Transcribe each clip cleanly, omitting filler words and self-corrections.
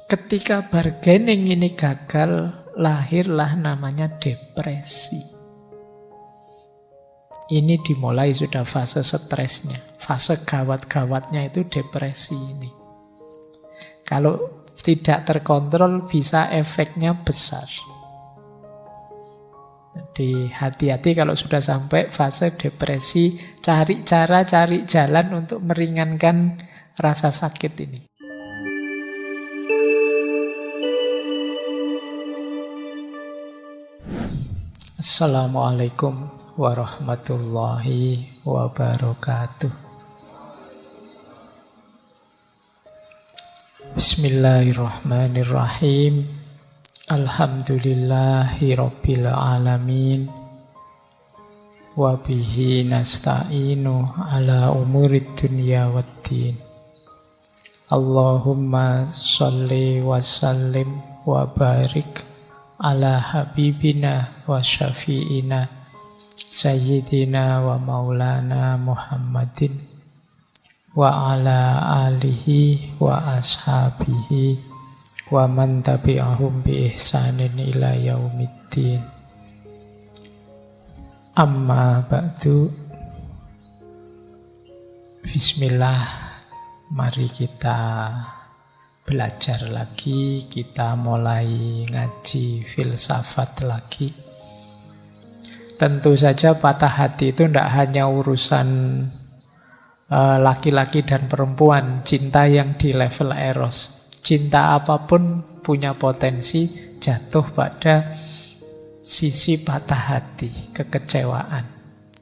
Ketika bargaining ini gagal, lahirlah namanya depresi. Ini dimulai sudah fase stresnya. Fase gawat-gawatnya itu depresi ini. Kalau tidak terkontrol bisa efeknya besar. Jadi hati-hati kalau sudah sampai fase depresi, cari cara, cari jalan untuk meringankan rasa sakit ini. Assalamualaikum warahmatullahi wabarakatuh. Bismillahirrahmanirrahim. Alhamdulillahi rabbil alamin. Wabihi nasta'inu ala umurid dunya waddin. Allahumma sholli wa sallim wa barik ala habibina wa syafi'ina sayyidina wa maulana Muhammadin wa ala alihi wa ashabihi wa man tabi'ahum bi ihsanin ila yaumiddin. Amma ba'du. Bismillah, mari kita belajar lagi, kita mulai ngaji filsafat lagi. Tentu saja patah hati itu tidak hanya urusan laki-laki dan perempuan, cinta yang di level eros. Cinta apapun punya potensi jatuh pada sisi patah hati, kekecewaan.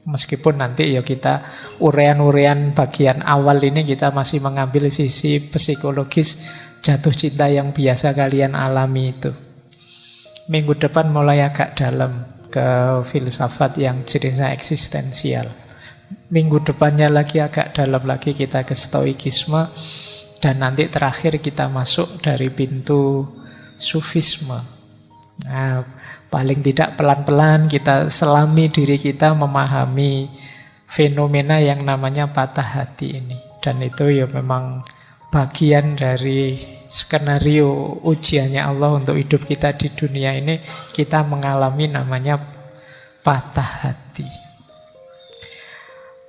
Meskipun nanti ya kita urean-urean bagian awal ini kita masih mengambil sisi psikologis jatuh cinta yang biasa kalian alami itu. Minggu depan mulai agak dalam ke filsafat yang jenisnya eksistensial. Minggu depannya lagi agak dalam lagi kita ke stoikisme. Dan nanti terakhir kita masuk dari pintu sufisme. Nah, paling tidak pelan-pelan kita selami diri kita memahami fenomena yang namanya patah hati ini. Dan itu ya memang bagian dari skenario ujiannya Allah untuk hidup kita di dunia ini. Kita mengalami namanya patah hati.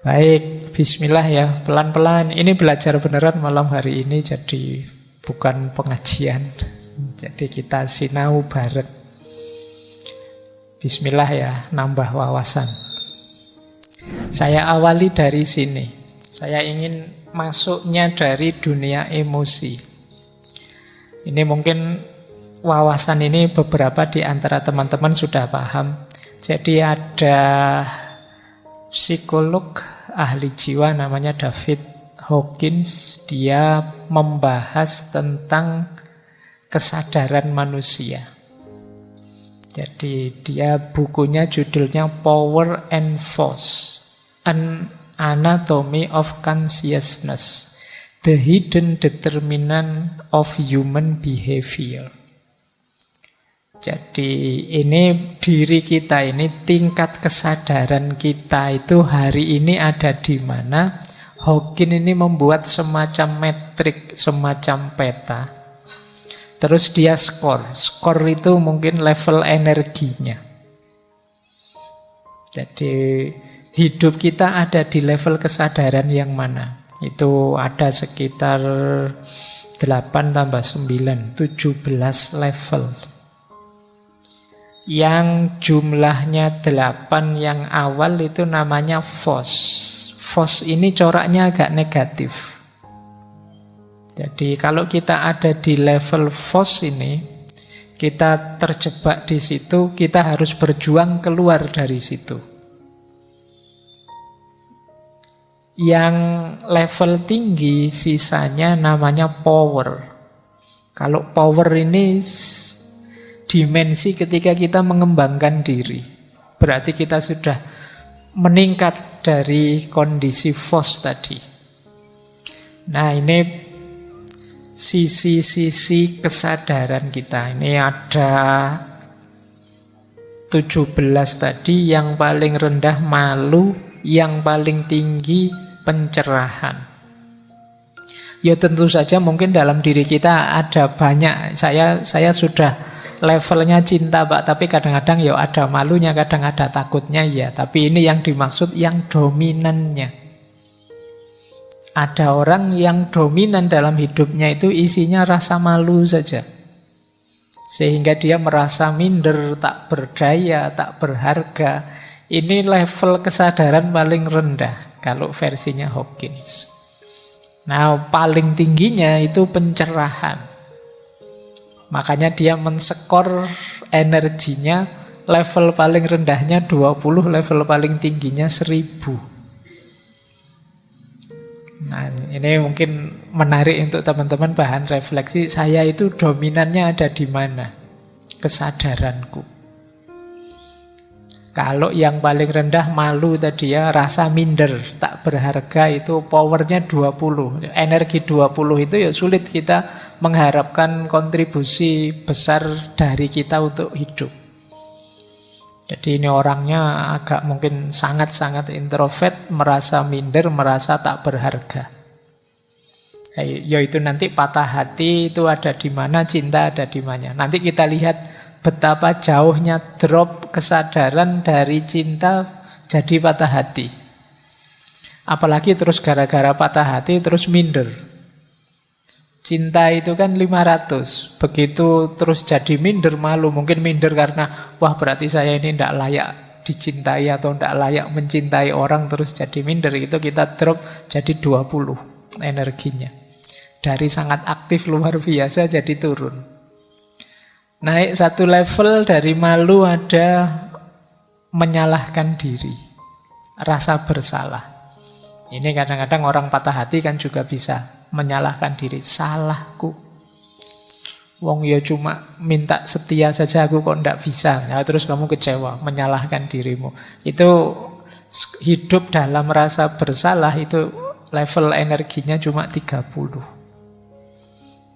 Baik, bismillah ya, pelan-pelan. Ini belajar beneran malam hari ini, jadi bukan pengajian. Jadi kita sinau bareng. Bismillah ya, nambah wawasan. Saya awali dari sini. Saya ingin masuknya dari dunia emosi. Ini mungkin wawasan ini beberapa di antara teman-teman sudah paham. Jadi ada psikolog ahli jiwa namanya David Hawkins. Dia membahas tentang kesadaran manusia. Jadi dia bukunya judulnya Power and Force, An Anatomy of Consciousness, The Hidden Determinant of Human Behavior. Jadi ini diri kita ini, tingkat kesadaran kita itu hari ini ada di mana. Hawkins ini membuat semacam metrik, semacam peta. Terus dia skor itu mungkin level energinya. Jadi hidup kita ada di level kesadaran yang mana? Itu ada sekitar 8 tambah 9, 17 level. Yang jumlahnya 8 yang awal itu namanya force. Force ini coraknya agak negatif. Jadi kalau kita ada di level force ini, kita terjebak di situ, kita harus berjuang keluar dari situ. Yang level tinggi sisanya namanya power. Kalau power ini dimensi ketika kita mengembangkan diri. Berarti kita sudah meningkat dari kondisi force tadi. Nah, ini sisi-sisi kesadaran kita. Ini ada 17 tadi, yang paling rendah malu, yang paling tinggi pencerahan. Ya tentu saja mungkin dalam diri kita ada banyak. Saya sudah levelnya cinta Pak, tapi kadang-kadang ya ada malunya, kadang ada takutnya ya. Tapi ini yang dimaksud yang dominannya. Ada orang yang dominan dalam hidupnya itu isinya rasa malu saja. Sehingga dia merasa minder, tak berdaya, tak berharga. Ini level kesadaran paling rendah kalau versinya Hawkins. Nah, paling tingginya itu pencerahan. Makanya dia menskor energinya, level paling rendahnya 20, level paling tingginya 1000. Nah, ini mungkin menarik untuk teman-teman bahan refleksi. Saya itu dominannya ada di mana? Kesadaranku. Kalau yang paling rendah malu tadi ya, rasa minder, tak berharga, itu powernya 20. Energi 20 itu ya sulit kita mengharapkan kontribusi besar dari kita untuk hidup. Jadi ini orangnya agak mungkin sangat-sangat introvert, merasa minder, merasa tak berharga. Yaitu nanti patah hati itu ada di mana, cinta ada di mana. Nanti kita lihat betapa jauhnya drop kesadaran dari cinta jadi patah hati. Apalagi terus gara-gara patah hati terus minder. Cinta itu kan 500. Begitu terus jadi minder, malu. Mungkin minder karena, wah berarti saya ini tidak layak dicintai atau tidak layak mencintai orang, terus jadi minder. Itu kita drop jadi 20 energinya. Dari sangat aktif luar biasa jadi turun. Naik satu level dari malu ada menyalahkan diri. Rasa bersalah. Ini kadang-kadang orang patah hati kan juga bisa menyalahkan diri. Salahku. Wong ya cuma minta setia saja, aku kok ndak bisa. Nah, terus kamu kecewa, menyalahkan dirimu. Itu hidup dalam rasa bersalah, itu level energinya cuma 30.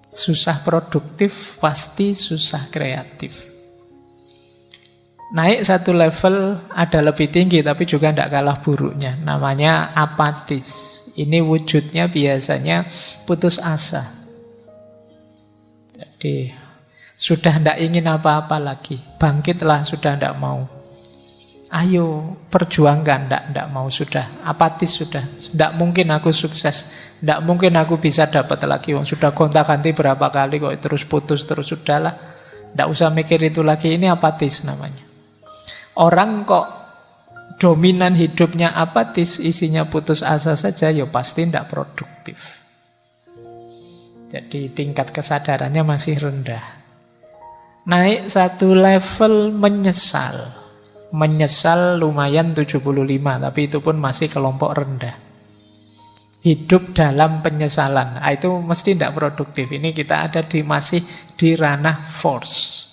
Susah produktif, pasti susah kreatif. Naik satu level ada lebih tinggi tapi juga tidak kalah buruknya. Namanya apatis. Ini wujudnya biasanya putus asa. Jadi sudah tidak ingin apa-apa lagi. Bangkitlah, sudah tidak mau. Ayo perjuangkan, tidak mau, sudah apatis, sudah. Tidak mungkin aku sukses. Tidak mungkin aku bisa dapat lagi. Sudah gonta-ganti berapa kali kok terus putus terus, sudahlah. Tidak usah mikir itu lagi. Ini apatis namanya. Orang kok dominan hidupnya apatis, isinya putus asa saja, ya pasti tidak produktif. Jadi tingkat kesadarannya masih rendah. Naik satu level menyesal. Menyesal lumayan 75, tapi itu pun masih kelompok rendah. Hidup dalam penyesalan, itu mesti tidak produktif. Ini kita ada masih di ranah force.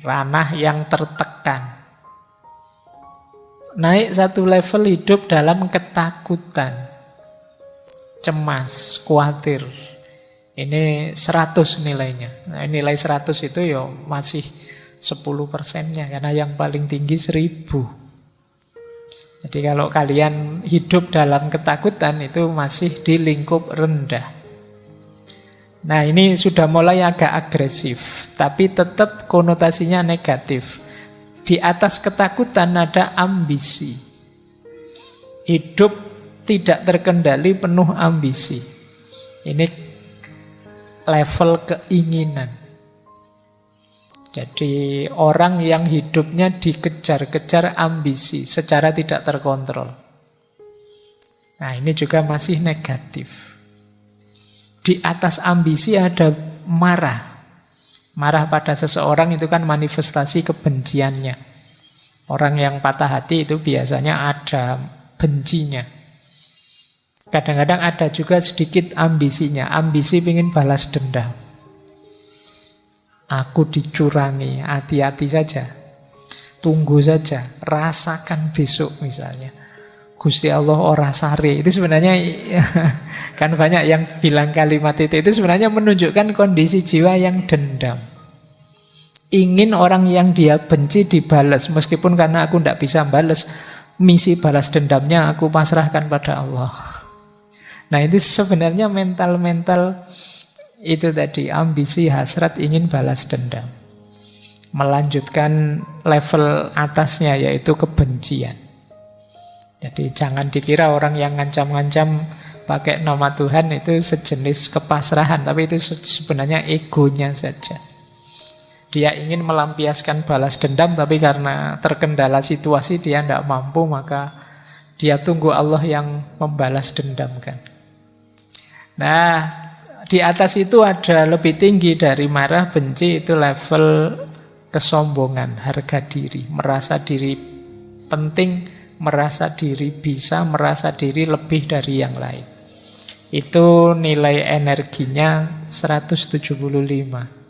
Ranah yang tertekan. Naik satu level hidup dalam ketakutan, cemas, khawatir. Ini 100 nilainya. Nah, nilai 100 itu ya masih 10%-nya, karena yang paling tinggi 1000. Jadi kalau kalian hidup dalam ketakutan itu masih di lingkup rendah. Nah, ini sudah mulai agak agresif, tapi tetap konotasinya negatif. Di atas ketakutan ada ambisi. Hidup tidak terkendali, penuh ambisi. Ini level keinginan. Jadi orang yang hidupnya dikejar-kejar ambisi secara tidak terkontrol. Nah, ini juga masih negatif. Di atas ambisi ada marah. Marah pada seseorang itu kan manifestasi kebenciannya. Orang yang patah hati itu biasanya ada bencinya. Kadang-kadang ada juga sedikit ambisinya. Ambisi ingin balas dendam. Aku dicurangi, hati-hati saja. Tunggu saja, rasakan besok misalnya. Gusti Allah ora sare. Itu sebenarnya kan banyak yang bilang kalimat itu sebenarnya menunjukkan kondisi jiwa yang dendam. Ingin orang yang dia benci dibalas, meskipun karena aku tidak bisa balas, misi balas dendamnya aku pasrahkan pada Allah. Nah itu sebenarnya mental-mental itu tadi, ambisi, hasrat, ingin balas dendam. Melanjutkan level atasnya yaitu kebencian. Jadi jangan dikira orang yang ngancam-ngancam pakai nama Tuhan itu sejenis kepasrahan, tapi itu sebenarnya egonya saja. Dia ingin melampiaskan balas dendam, tapi karena terkendala situasi dia tidak mampu, maka dia tunggu Allah yang membalas dendamkan. Nah, di atas itu ada lebih tinggi dari marah, benci, itu level kesombongan, harga diri, merasa diri penting, merasa diri bisa, merasa diri lebih dari yang lain. Itu nilai energinya 175.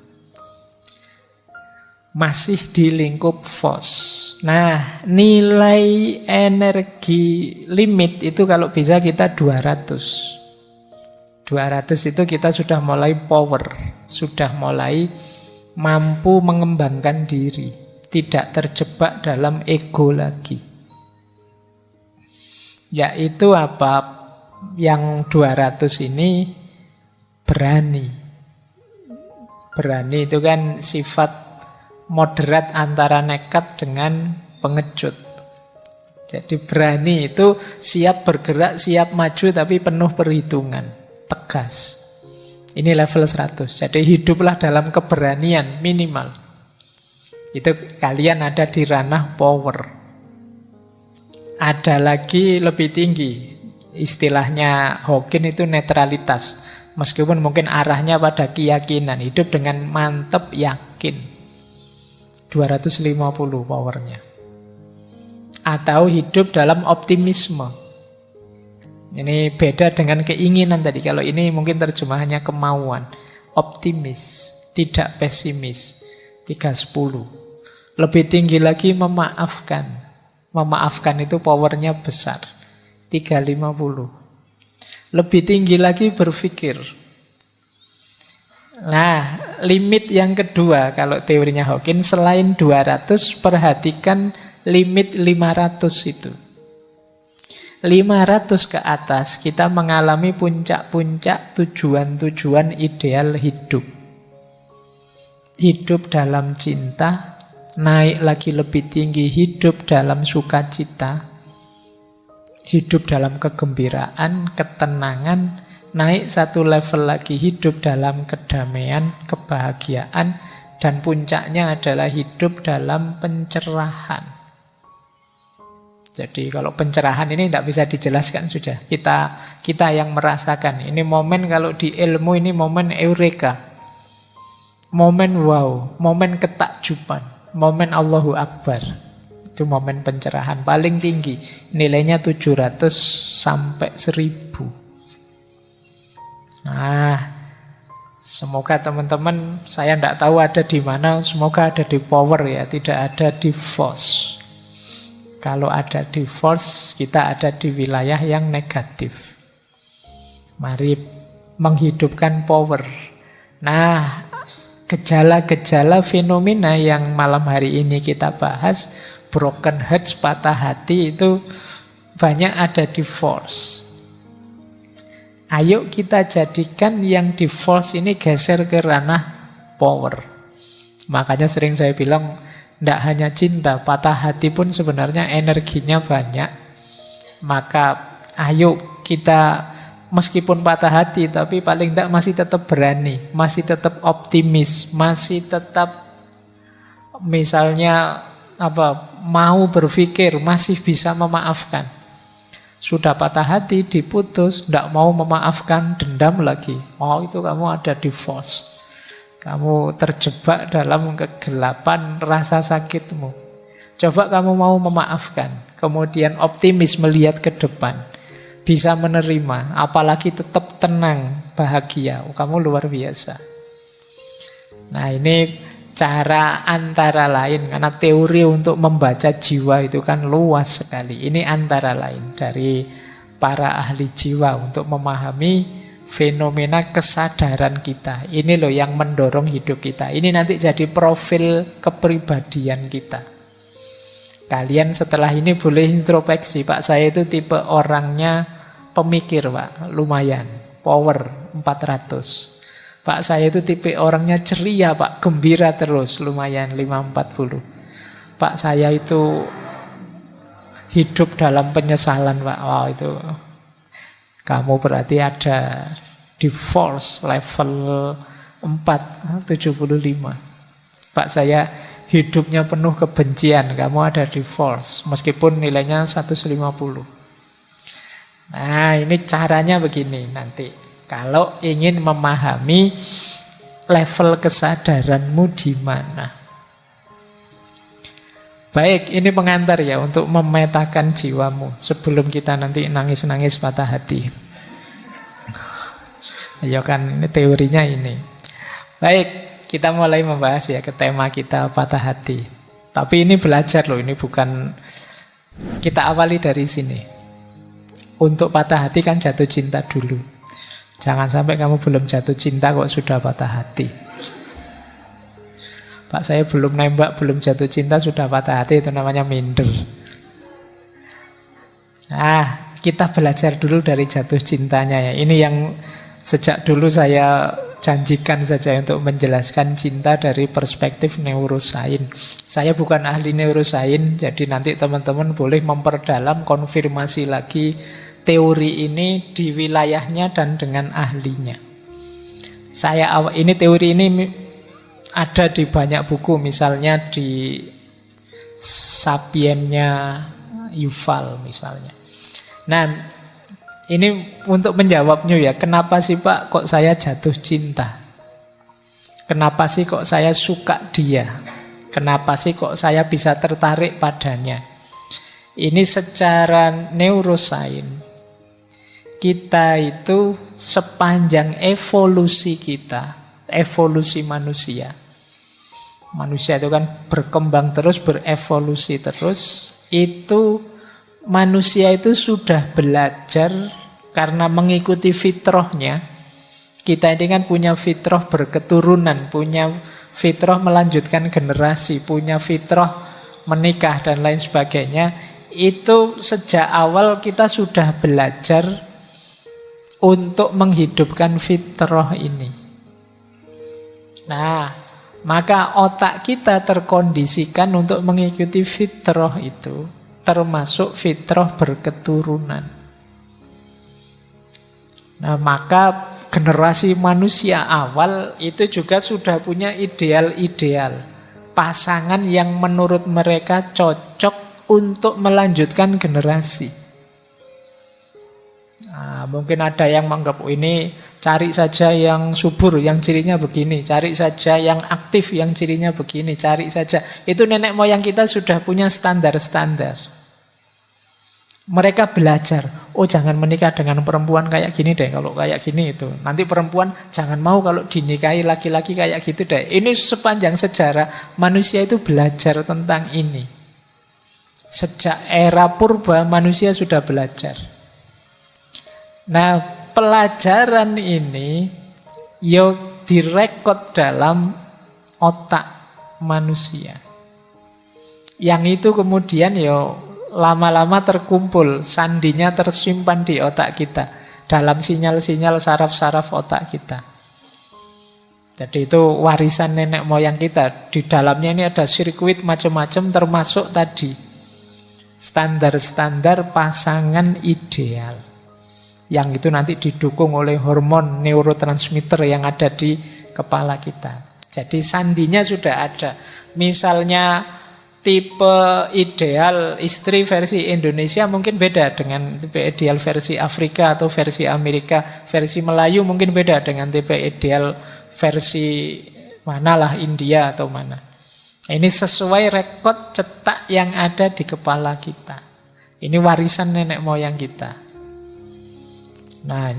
Masih di lingkup FOS. Nah, nilai energi limit itu kalau bisa kita 200. 200 itu kita sudah mulai power, sudah mulai mampu mengembangkan diri, tidak terjebak dalam ego lagi. Yaitu apa? Yang 200 ini berani. Berani itu kan sifat moderat antara nekat dengan pengecut. Jadi berani itu siap bergerak, siap maju, tapi penuh perhitungan, tegas. Ini level 100. Jadi hiduplah dalam keberanian minimal. Itu kalian ada di ranah power. Ada lagi lebih tinggi, istilahnya Hawking itu netralitas. Meskipun mungkin arahnya pada keyakinan, hidup dengan mantap yakin. 250 powernya. Atau hidup dalam optimisme. Ini beda dengan keinginan tadi. Kalau ini mungkin terjemahannya kemauan. Optimis, tidak pesimis. 310. Lebih tinggi lagi memaafkan. Memaafkan itu powernya besar. 350. Lebih tinggi lagi berpikir. Nah, limit yang kedua kalau teorinya Hawking, selain 200, perhatikan limit 500 itu. 500 ke atas kita mengalami puncak-puncak tujuan-tujuan ideal hidup. Hidup dalam cinta, naik lagi lebih tinggi hidup dalam sukacita, hidup dalam kegembiraan, ketenangan, naik satu level lagi hidup dalam kedamaian, kebahagiaan, dan puncaknya adalah hidup dalam pencerahan. Jadi kalau pencerahan ini tidak bisa dijelaskan sudah. Kita yang merasakan. Ini momen kalau di ilmu ini momen eureka. Momen wow, momen ketakjuban. Momen Allahu Akbar. Itu momen pencerahan paling tinggi. Nilainya 700 sampai 1000. Nah, semoga teman-teman, saya tidak tahu ada di mana, semoga ada di power ya, tidak ada di force. Kalau ada di force, kita ada di wilayah yang negatif. Mari menghidupkan power. Nah, gejala-gejala fenomena yang malam hari ini kita bahas, broken hearts, patah hati, itu banyak ada di force. Ayo kita jadikan yang di force ini geser ke ranah power. Makanya sering saya bilang, tidak hanya cinta, patah hati pun sebenarnya energinya banyak. Maka ayo kita meskipun patah hati, tapi paling tidak masih tetap berani, masih tetap optimis, masih tetap misalnya mau berpikir, masih bisa memaafkan. Sudah patah hati, diputus, tidak mau memaafkan, dendam lagi. Oh, itu kamu ada di force. Kamu terjebak dalam kegelapan rasa sakitmu. Coba kamu mau memaafkan, kemudian optimis melihat ke depan, bisa menerima, apalagi tetap tenang, bahagia. Kamu luar biasa. Nah, ini cara antara lain, karena teori untuk membaca jiwa itu kan luas sekali. Ini antara lain dari para ahli jiwa untuk memahami fenomena kesadaran kita. Ini loh yang mendorong hidup kita. Ini nanti jadi profil kepribadian kita. Kalian setelah ini boleh introspeksi, Pak saya itu tipe orangnya pemikir Pak, lumayan. Power 400. Pak saya itu tipe orangnya ceria Pak, gembira terus, lumayan 540. Pak saya itu hidup dalam penyesalan Pak. Wow, itu kamu berarti ada divorce level 4, 75. Pak saya hidupnya penuh kebencian, kamu ada divorce, meskipun nilainya 150. Nah, ini caranya begini nanti. Kalau ingin memahami level kesadaranmu di mana. Baik, ini pengantar ya untuk memetakan jiwamu sebelum kita nanti nangis-nangis patah hati. Ayo kan, ini teorinya ini. Baik, kita mulai membahas ya ke tema kita patah hati. Tapi ini belajar loh, ini bukan, kita awali dari sini. Untuk patah hati kan jatuh cinta dulu. Jangan sampai kamu belum jatuh cinta kok sudah patah hati. Pak saya belum nembak, belum jatuh cinta sudah patah hati, itu namanya minder. Nah, kita belajar dulu dari jatuh cintanya ya. Ini yang sejak dulu saya janjikan saja untuk menjelaskan cinta dari perspektif neurosains. Saya bukan ahli neurosains, jadi nanti teman-teman boleh memperdalam, konfirmasi lagi teori ini di wilayahnya dan dengan ahlinya. Ini teori ini ada di banyak buku, misalnya di Sapiennya Yuval misalnya. Nah, ini untuk menjawabnya ya, kenapa sih Pak kok saya jatuh cinta? Kenapa sih kok saya suka dia? Kenapa sih kok saya bisa tertarik padanya? Ini secara neurosains, kita itu sepanjang evolusi kita, evolusi manusia. Manusia itu kan berkembang terus, berevolusi terus. Itu manusia itu sudah belajar karena mengikuti fitrahnya. Kita ini kan punya fitrah berketurunan, punya fitrah melanjutkan generasi, punya fitrah menikah dan lain sebagainya. Itu sejak awal kita sudah belajar untuk menghidupkan fitrah ini. Nah, maka otak kita terkondisikan untuk mengikuti fitrah itu, termasuk fitrah berketurunan. Nah, maka generasi manusia awal itu juga sudah punya ideal-ideal, pasangan yang menurut mereka cocok untuk melanjutkan generasi. Nah, mungkin ada yang menganggap ini cari saja yang subur, yang cirinya begini, cari saja yang aktif, yang cirinya begini, cari saja. Itu nenek moyang kita sudah punya standar-standar. Mereka belajar, oh jangan menikah dengan perempuan kayak gini deh, kalau kayak gini itu. Nanti perempuan jangan mau kalau dinikahi laki-laki kayak gitu deh. Ini sepanjang sejarah manusia itu belajar tentang ini. Sejak era purba manusia sudah belajar. Nah, pelajaran ini yo direkod dalam otak manusia. Yang itu kemudian yo lama-lama terkumpul, sandinya tersimpan di otak kita, dalam sinyal-sinyal saraf-saraf otak kita. Jadi itu warisan nenek moyang kita. Di dalamnya ini ada sirkuit macam-macam, termasuk tadi standar-standar pasangan ideal. Yang itu nanti didukung oleh hormon neurotransmitter yang ada di kepala kita. Jadi sandinya sudah ada. Misalnya tipe ideal istri versi Indonesia mungkin beda dengan tipe ideal versi Afrika atau versi Amerika. Versi Melayu mungkin beda dengan tipe ideal versi manalah, India atau mana. Ini sesuai rekod cetak yang ada di kepala kita. Ini warisan nenek moyang kita. Nah,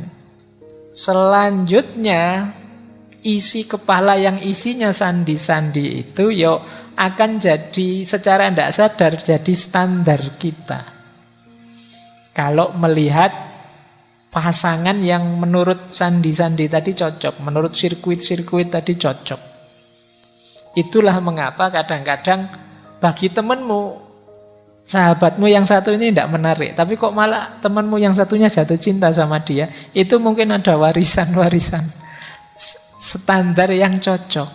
selanjutnya isi kepala yang isinya sandi-sandi itu yo akan jadi secara tidak sadar jadi standar kita. Kalau melihat pasangan yang menurut sandi-sandi tadi cocok, menurut sirkuit-sirkuit tadi cocok. Itulah mengapa kadang-kadang bagi temanmu sahabatmu yang satu ini tidak menarik, tapi kok malah temanmu yang satunya jatuh cinta sama dia, itu mungkin ada warisan-warisan standar yang cocok.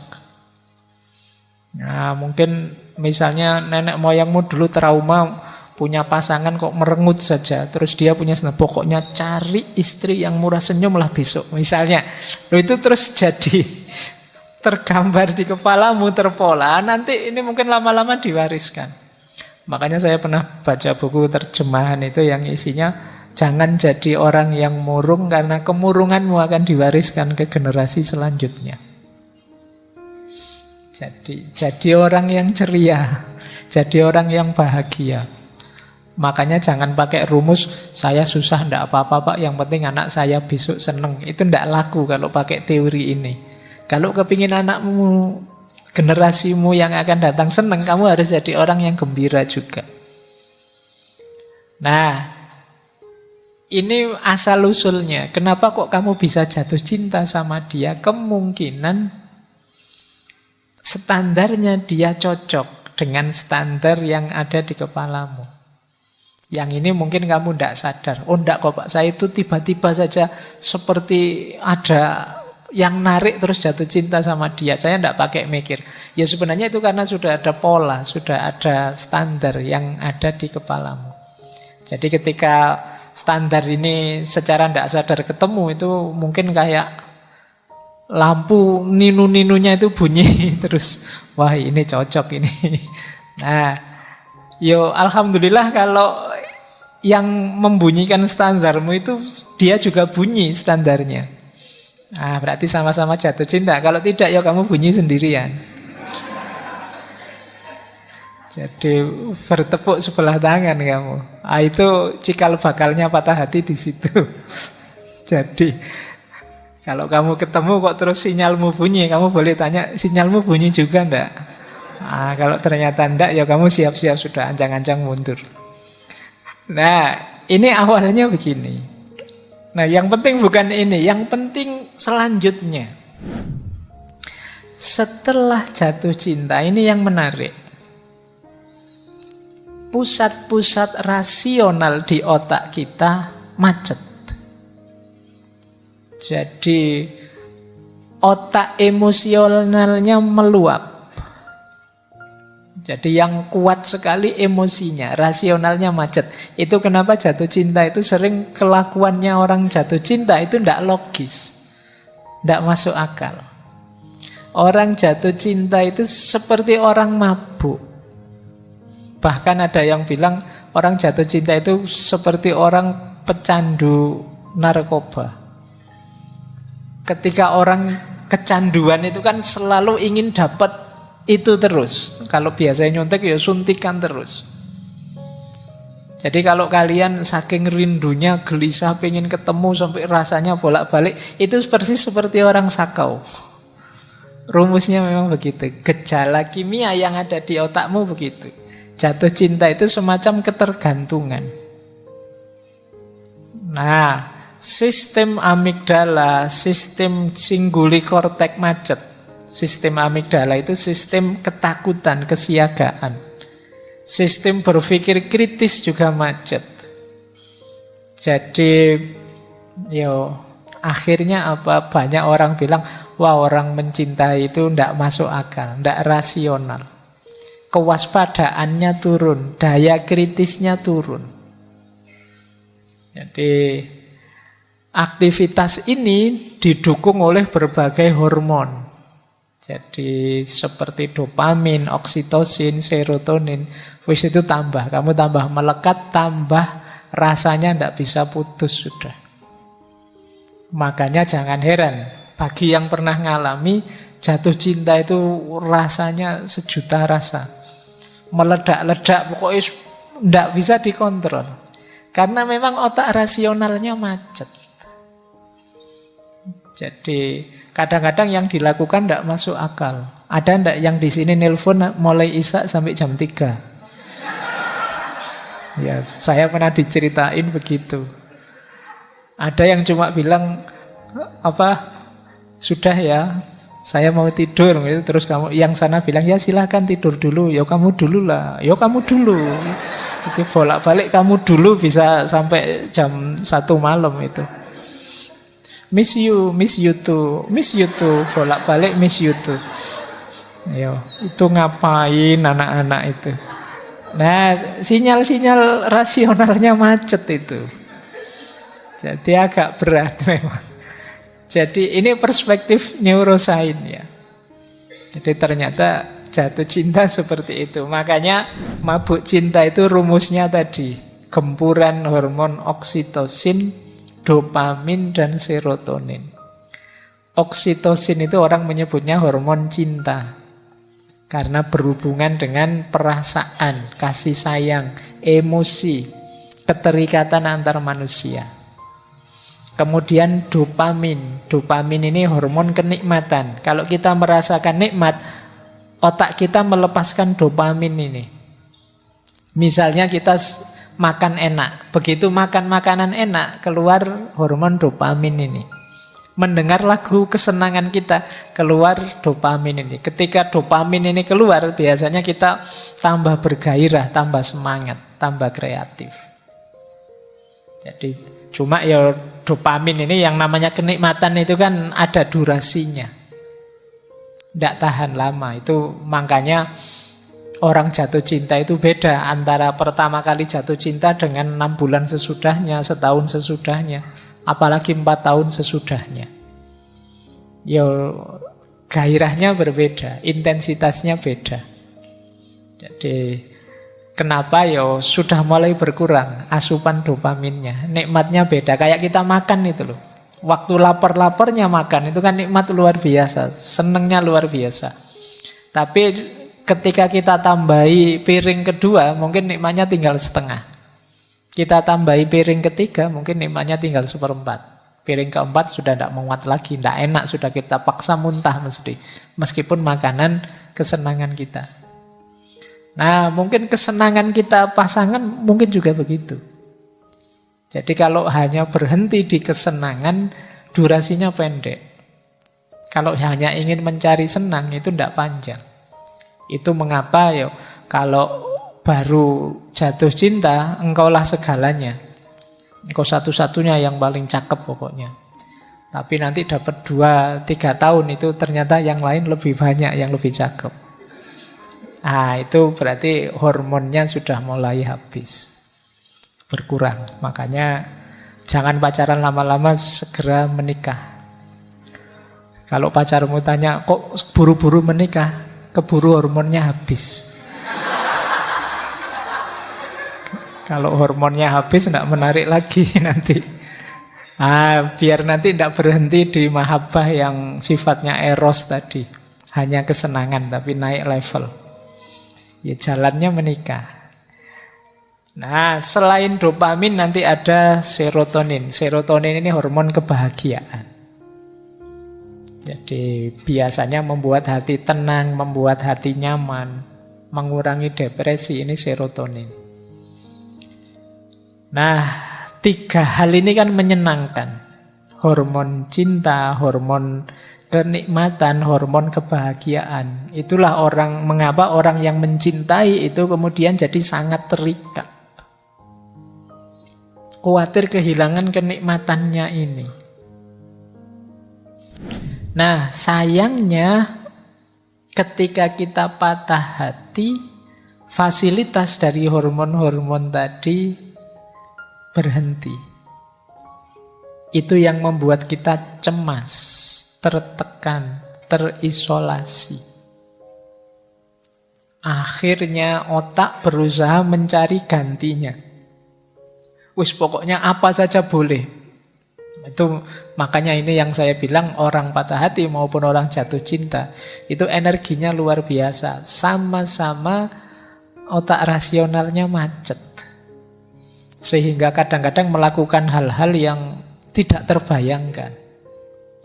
Nah, mungkin misalnya nenek moyangmu dulu trauma punya pasangan kok merengut saja, terus dia punya pokoknya cari istri yang murah senyum lah besok misalnya. Loh, itu terus jadi tergambar di kepalamu, terpola, nanti ini mungkin lama-lama diwariskan. Makanya saya pernah baca buku terjemahan itu yang isinya jangan jadi orang yang murung karena kemurunganmu akan diwariskan ke generasi selanjutnya. Jadi orang yang ceria, jadi orang yang bahagia. Makanya jangan pakai rumus saya susah ndak apa-apa Pak, yang penting anak saya besok seneng. Itu ndak laku kalau pakai teori ini. Kalau kepingin anakmu, generasimu yang akan datang seneng, kamu harus jadi orang yang gembira juga. Nah, ini asal-usulnya. Kenapa kok kamu bisa jatuh cinta sama dia? Kemungkinan standarnya dia cocok dengan standar yang ada di kepalamu. Yang ini mungkin kamu tidak sadar. Oh enggak kok Pak, saya itu tiba-tiba saja seperti ada yang narik terus jatuh cinta sama dia. Saya tidak pakai mikir. Ya sebenarnya itu karena sudah ada pola, sudah ada standar yang ada di kepalamu. Jadi ketika standar ini secara tidak sadar ketemu, itu mungkin kayak lampu ninu-ninunya itu bunyi terus. Wah ini cocok ini. Nah, yo alhamdulillah kalau yang membunyikan standarmu itu dia juga bunyi standarnya. Nah, berarti sama-sama jatuh cinta. Kalau tidak, ya kamu bunyi sendirian. Jadi bertepuk sebelah tangan kamu. Ah, itu cikal bakalnya patah hati di situ. Jadi kalau kamu ketemu kok terus sinyalmu bunyi, kamu boleh tanya sinyalmu bunyi juga enggak? Ah, kalau ternyata enggak, ya kamu siap-siap sudah ancang-ancang mundur. Nah, ini awalnya begini. Nah, yang penting bukan ini, yang penting selanjutnya. Setelah jatuh cinta, ini yang menarik. Pusat-pusat rasional di otak kita macet. Jadi otak emosionalnya meluap. Jadi yang kuat sekali emosinya, rasionalnya macet. Itu kenapa jatuh cinta itu sering kelakuannya orang jatuh cinta itu tidak logis, tidak masuk akal. Orang jatuh cinta itu seperti orang mabuk. Bahkan ada yang bilang orang jatuh cinta itu seperti orang pecandu narkoba. Ketika orang kecanduan itu kan selalu ingin dapat itu terus. Kalau biasanya nyuntik ya suntikan terus. Jadi kalau kalian saking rindunya gelisah pengen ketemu sampai rasanya bolak-balik, itu persis seperti orang sakau. Rumusnya memang begitu. Gejala kimia yang ada di otakmu begitu. Jatuh cinta itu semacam ketergantungan. Nah, sistem amigdala, sistem cinguli kortek macet. Sistem amigdala itu sistem ketakutan, kesiagaan. Sistem berpikir kritis juga macet. Jadi, akhirnya apa? Banyak orang bilang, wah orang mencintai itu tidak masuk akal, tidak rasional. Kewaspadaannya turun, daya kritisnya turun. Jadi, aktivitas ini didukung oleh berbagai hormon. Jadi seperti dopamin, oksitosin, serotonin, wis itu tambah. Kamu tambah melekat, tambah rasanya tidak bisa putus sudah. Makanya jangan heran, bagi yang pernah ngalami jatuh cinta itu rasanya sejuta rasa. Meledak-ledak, pokoknya tidak bisa dikontrol. Karena memang otak rasionalnya macet. Jadi kadang-kadang yang dilakukan tidak masuk akal. Ada ndak yang di sini nelpon mulai Isya sampai jam 3? Ya, saya pernah diceritain begitu. Ada yang cuma bilang sudah ya, saya mau tidur. Terus kamu yang sana bilang ya silahkan tidur dulu. Ya kamu dulu lah. Ya kamu dulu. Itu bolak-balik kamu dulu bisa sampai jam 1 malam itu. Miss you too, bolak-balik miss you too. Yo, itu ngapain anak-anak itu? Nah, sinyal-sinyal rasionalnya macet itu. Jadi agak berat memang. Jadi ini perspektif neuroscience ya. Jadi ternyata jatuh cinta seperti itu. Makanya mabuk cinta itu rumusnya tadi. Gempuran hormon oksitosin, dopamin, dan serotonin. Oksitosin itu orang menyebutnya hormon cinta. Karena berhubungan dengan perasaan, kasih sayang, emosi, keterikatan antar manusia. Kemudian dopamin. Dopamin ini hormon kenikmatan. Kalau kita merasakan nikmat, otak kita melepaskan dopamin ini. Misalnya kita makan enak. Begitu makan makanan enak, keluar hormon dopamin ini. Mendengar lagu kesenangan kita, keluar dopamin ini. Ketika dopamin ini keluar, biasanya kita tambah bergairah, tambah semangat, tambah kreatif. Jadi cuma ya dopamin ini yang namanya kenikmatan itu kan ada durasinya. Tidak tahan lama. Itu makanya orang jatuh cinta itu beda antara pertama kali jatuh cinta dengan 6 bulan sesudahnya, setahun sesudahnya, apalagi 4 tahun sesudahnya. Ya gairahnya berbeda, intensitasnya beda. Jadi kenapa ya sudah mulai berkurang asupan dopaminnya. Nikmatnya beda, kayak kita makan itu loh. Waktu lapar-laparnya makan itu kan nikmat luar biasa, senengnya luar biasa. Tapi ketika kita tambahi piring kedua, mungkin nikmatnya tinggal setengah. Kita tambahi piring ketiga, mungkin nikmatnya tinggal 1/4. Piring keempat sudah tidak muat lagi, tidak enak, sudah kita paksa muntah mesti. Meskipun makanan kesenangan kita. Nah, mungkin kesenangan kita pasangan mungkin juga begitu. Jadi kalau hanya berhenti di kesenangan, durasinya pendek. Kalau hanya ingin mencari senang, itu tidak panjang. Itu mengapa ya kalau baru jatuh cinta, engkaulah segalanya. Engkau satu-satunya yang paling cakep pokoknya. Tapi nanti dapat 2-3 tahun itu ternyata yang lain lebih banyak, yang lebih cakep. Ah, itu berarti hormonnya sudah mulai habis, berkurang. Makanya jangan pacaran lama-lama, segera menikah. Kalau pacarmu tanya, kok buru-buru menikah? Keburu hormonnya habis. Kalau hormonnya habis, tidak menarik lagi nanti. Biar nanti tidak berhenti di mahabbah yang sifatnya eros tadi. Hanya kesenangan, tapi naik level. Ya jalannya menikah. Nah, selain dopamin nanti ada serotonin. Serotonin ini hormon kebahagiaan. Jadi biasanya membuat hati tenang, membuat hati nyaman, mengurangi depresi, ini serotonin. Nah, 3 hal ini kan menyenangkan. Hormon cinta, hormon kenikmatan, hormon kebahagiaan. Itulah mengapa orang yang mencintai itu kemudian jadi sangat terikat. Khawatir kehilangan kenikmatannya ini. Nah, sayangnya ketika kita patah hati, fasilitas dari hormon-hormon tadi berhenti. Itu yang membuat kita cemas, tertekan, terisolasi. Akhirnya otak berusaha mencari gantinya. Pokoknya apa saja boleh. Itu makanya ini yang saya bilang orang patah hati maupun orang jatuh cinta itu energinya luar biasa. Sama-sama otak rasionalnya macet. Sehingga kadang-kadang melakukan hal-hal yang tidak terbayangkan.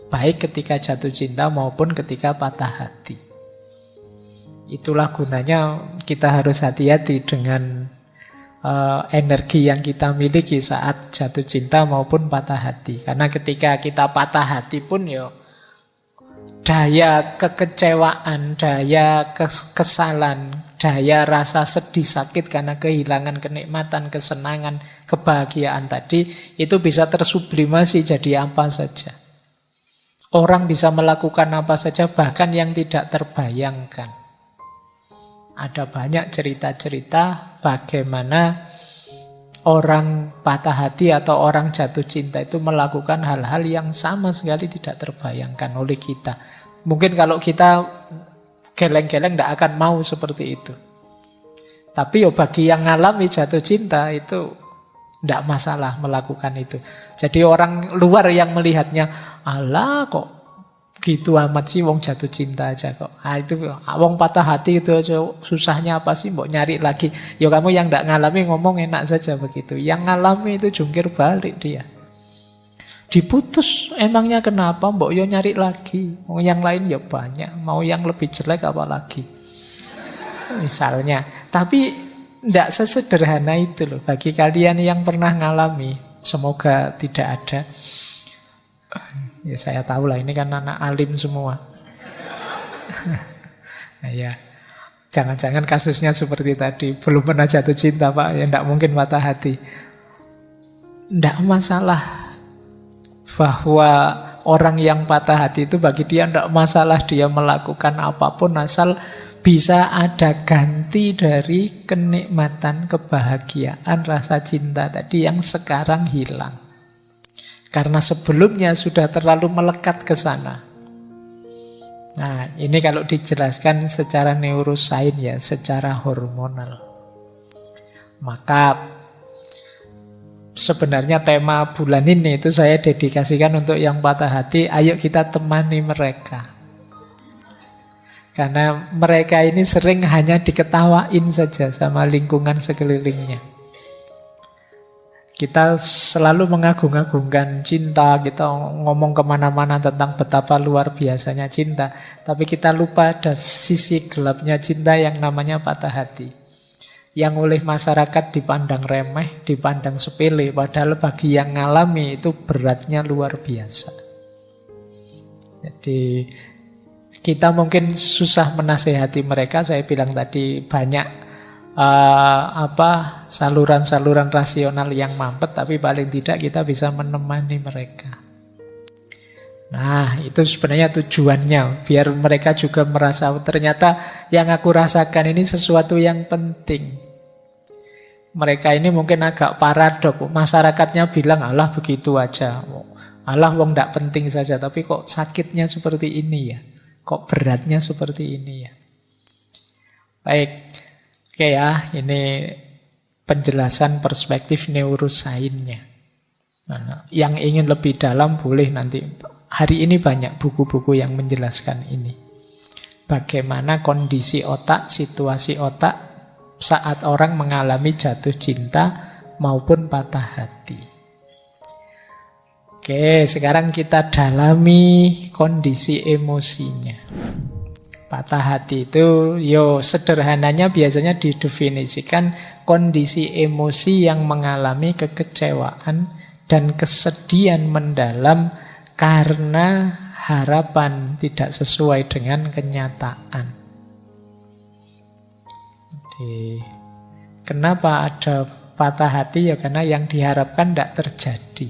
Baik ketika jatuh cinta maupun ketika patah hati. Itulah gunanya kita harus hati-hati dengan energi yang kita miliki saat jatuh cinta maupun patah hati. Karena ketika kita patah hati pun ya daya kekecewaan, daya kekesalan, daya rasa sedih, sakit karena kehilangan kenikmatan, kesenangan, kebahagiaan tadi, itu bisa tersublimasi jadi apa saja. Orang bisa melakukan apa saja, bahkan yang tidak terbayangkan. Ada banyak cerita-cerita bagaimana orang patah hati atau orang jatuh cinta itu melakukan hal-hal yang sama sekali tidak terbayangkan oleh kita. Mungkin kalau kita geleng-geleng tidak akan mau seperti itu. Tapi bagi yang ngalami jatuh cinta itu tidak masalah melakukan itu. Jadi orang luar yang melihatnya, alah kok gitu amat sih wong jatuh cinta aja kok. Itu wong patah hati itu aja susahnya apa sih mbok nyari lagi. Ya kamu yang tidak ngalami ngomong enak saja begitu. Yang ngalami itu jungkir balik dia. Diputus emangnya kenapa mbok yo nyari lagi. Mau yang lain ya banyak, mau yang lebih jelek apa lagi. Misalnya, tapi tidak sesederhana itu loh. Bagi kalian yang pernah ngalami, semoga tidak ada. Ya saya tahu lah, ini kan anak alim semua. Nah, ya, jangan-jangan kasusnya seperti tadi, belum pernah jatuh cinta Pak, ya tidak mungkin patah hati. Tidak masalah bahwa orang yang patah hati itu bagi dia tidak masalah dia melakukan apapun asal bisa ada ganti dari kenikmatan, kebahagiaan, rasa cinta tadi yang sekarang hilang. Karena sebelumnya sudah terlalu melekat ke sana. Nah, ini kalau dijelaskan secara neurosains ya, secara hormonal. Maka sebenarnya tema bulan ini itu saya dedikasikan untuk yang patah hati. Ayo kita temani mereka. Karena mereka ini sering hanya diketawain saja sama lingkungan sekelilingnya. Kita selalu mengagung-agungkan cinta, kita ngomong kemana-mana tentang betapa luar biasanya cinta. Tapi kita lupa ada sisi gelapnya cinta yang namanya patah hati. Yang oleh masyarakat dipandang remeh, dipandang sepele. Padahal bagi yang ngalami itu beratnya luar biasa. Jadi kita mungkin susah menasehati mereka. Saya bilang tadi banyak saluran-saluran rasional yang mampet, tapi paling tidak kita bisa menemani mereka. Nah, itu sebenarnya tujuannya, biar mereka juga merasa ternyata yang aku rasakan ini sesuatu yang penting. Mereka ini mungkin agak paradok, masyarakatnya bilang alah begitu aja, alah wong tidak penting saja, tapi kok sakitnya seperti ini ya, kok beratnya seperti ini ya. Baik. Oke ya, ini penjelasan perspektif neurosainsnya. Nah, yang ingin lebih dalam boleh nanti. Hari ini banyak buku-buku yang menjelaskan ini. Bagaimana kondisi otak, situasi otak saat orang mengalami jatuh cinta maupun patah hati. Oke, sekarang kita dalami kondisi emosinya. Patah hati itu, sederhananya biasanya didefinisikan kondisi emosi yang mengalami kekecewaan dan kesedihan mendalam karena harapan tidak sesuai dengan kenyataan. Jadi, kenapa ada patah hati? Ya karena yang diharapkan tidak terjadi.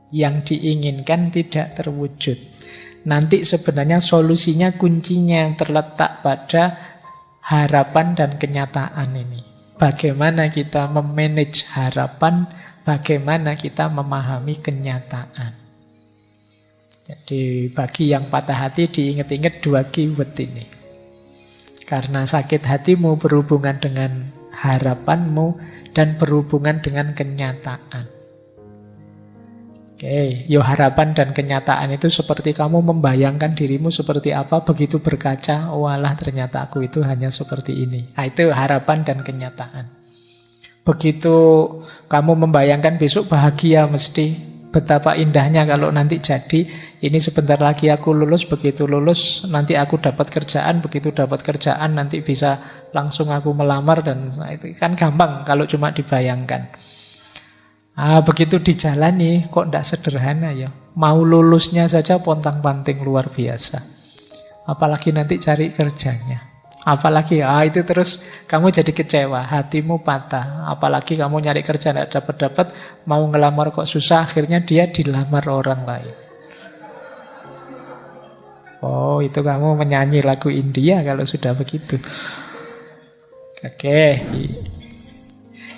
Yang diinginkan tidak terwujud. Nanti sebenarnya solusinya, kuncinya yang terletak pada harapan dan kenyataan ini. Bagaimana kita memanage harapan, bagaimana kita memahami kenyataan. Jadi bagi yang patah hati diingat-ingat dua keyword ini. Karena sakit hatimu berhubungan dengan harapanmu dan berhubungan dengan kenyataan. Oke, harapan dan kenyataan itu seperti kamu membayangkan dirimu seperti apa, begitu berkaca, walah ternyata aku itu hanya seperti ini. Nah, itu harapan dan kenyataan. Begitu kamu membayangkan besok bahagia, mesti betapa indahnya kalau nanti jadi, ini sebentar lagi aku lulus, begitu lulus nanti aku dapat kerjaan, begitu dapat kerjaan nanti bisa langsung aku melamar, dan itu kan gampang kalau cuma dibayangkan. Begitu dijalani kok tidak sederhana ya. Mau lulusnya saja pontang-panting luar biasa. Apalagi nanti cari kerjanya. Apalagi, itu terus kamu jadi kecewa, hatimu patah. Apalagi kamu nyari kerja tidak dapat-dapat, mau ngelamar kok susah, akhirnya dia dilamar orang lain. Oh, itu kamu menyanyi lagu India kalau sudah begitu. Oke,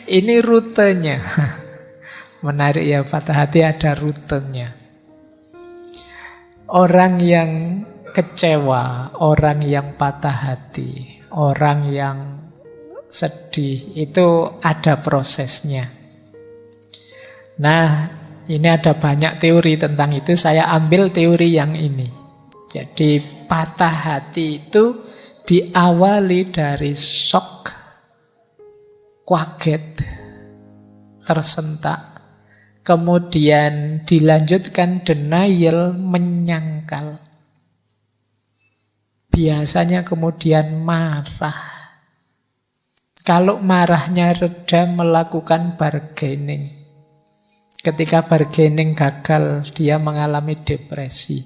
ini rutenya. Menarik ya, patah hati ada rutenya. Orang yang kecewa, orang yang patah hati, orang yang sedih, itu ada prosesnya. Nah, ini ada banyak teori tentang itu. Saya ambil teori yang ini. Jadi patah hati itu diawali dari shock, kaget, tersentak. Kemudian dilanjutkan denial, menyangkal. Biasanya kemudian marah. Kalau marahnya reda, melakukan bargaining. Ketika bargaining gagal, dia mengalami depresi.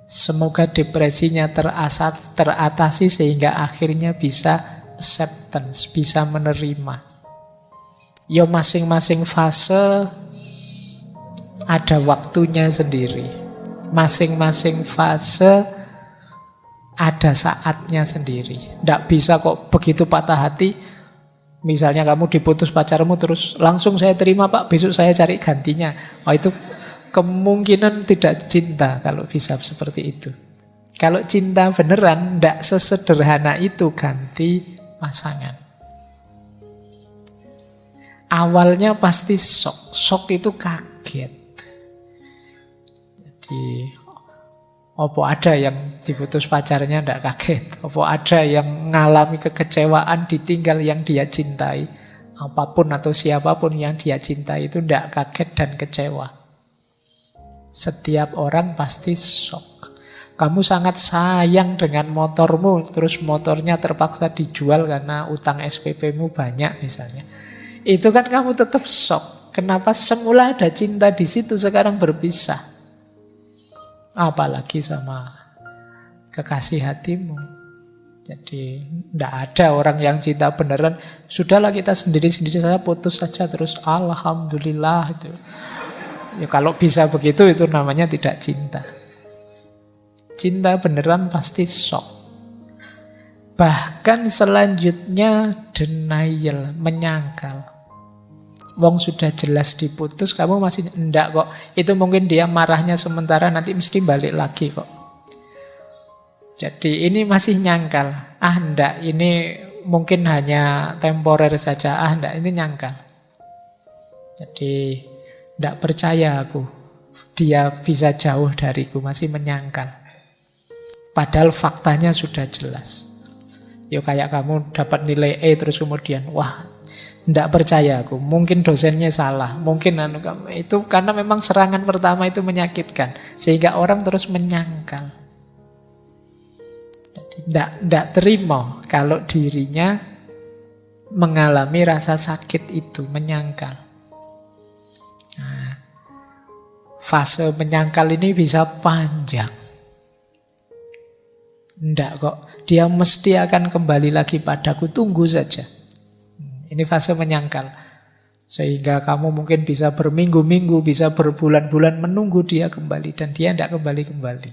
Semoga depresinya teratasi sehingga akhirnya bisa acceptance, bisa menerima. Ya masing-masing fase ada waktunya sendiri. Masing-masing fase ada saatnya sendiri. Tidak bisa kok begitu patah hati, misalnya kamu diputus pacarmu terus langsung saya terima Pak, besok saya cari gantinya. Itu kemungkinan tidak cinta kalau bisa seperti itu. Kalau cinta beneran tidak sesederhana itu ganti pasangan. Awalnya pasti shock. Shock itu kaget. Apa ada yang diputus pacarnya tidak kaget? Apa ada yang mengalami kekecewaan ditinggal yang dia cintai? Apapun atau siapapun yang dia cintai itu tidak kaget dan kecewa. Setiap orang pasti shock. Kamu sangat sayang dengan motormu, terus motornya terpaksa dijual karena utang SPP-mu banyak misalnya. Itu kan kamu tetap shock. Kenapa semula ada cinta di situ sekarang berpisah? Apalagi sama kekasih hatimu. Jadi tidak ada orang yang cinta beneran. Sudahlah kita sendiri-sendiri saja, putus saja terus alhamdulillah itu. Ya kalau bisa begitu itu namanya tidak cinta. Cinta beneran pasti shock. Bahkan selanjutnya denial, menyangkal. Wong sudah jelas diputus, kamu masih enggak kok. Itu mungkin dia marahnya sementara, nanti mesti balik lagi kok. Jadi ini masih nyangkal. Enggak, ini mungkin hanya temporer saja. Enggak, ini nyangkal. Jadi enggak percaya aku, dia bisa jauh dariku, masih menyangkal. Padahal faktanya sudah jelas. Ya kayak kamu dapat nilai E terus kemudian, wah, tidak percaya aku, mungkin dosennya salah, mungkin itu karena memang serangan pertama itu menyakitkan, sehingga orang terus menyangkal. Jadi tidak terima kalau dirinya mengalami rasa sakit itu, menyangkal. Nah, fase menyangkal ini bisa panjang. Tidak kok, dia mesti akan kembali lagi padaku, tunggu saja. Ini fase menyangkal. Sehingga kamu mungkin bisa berminggu-minggu, bisa berbulan-bulan menunggu dia kembali. Dan dia tidak kembali-kembali.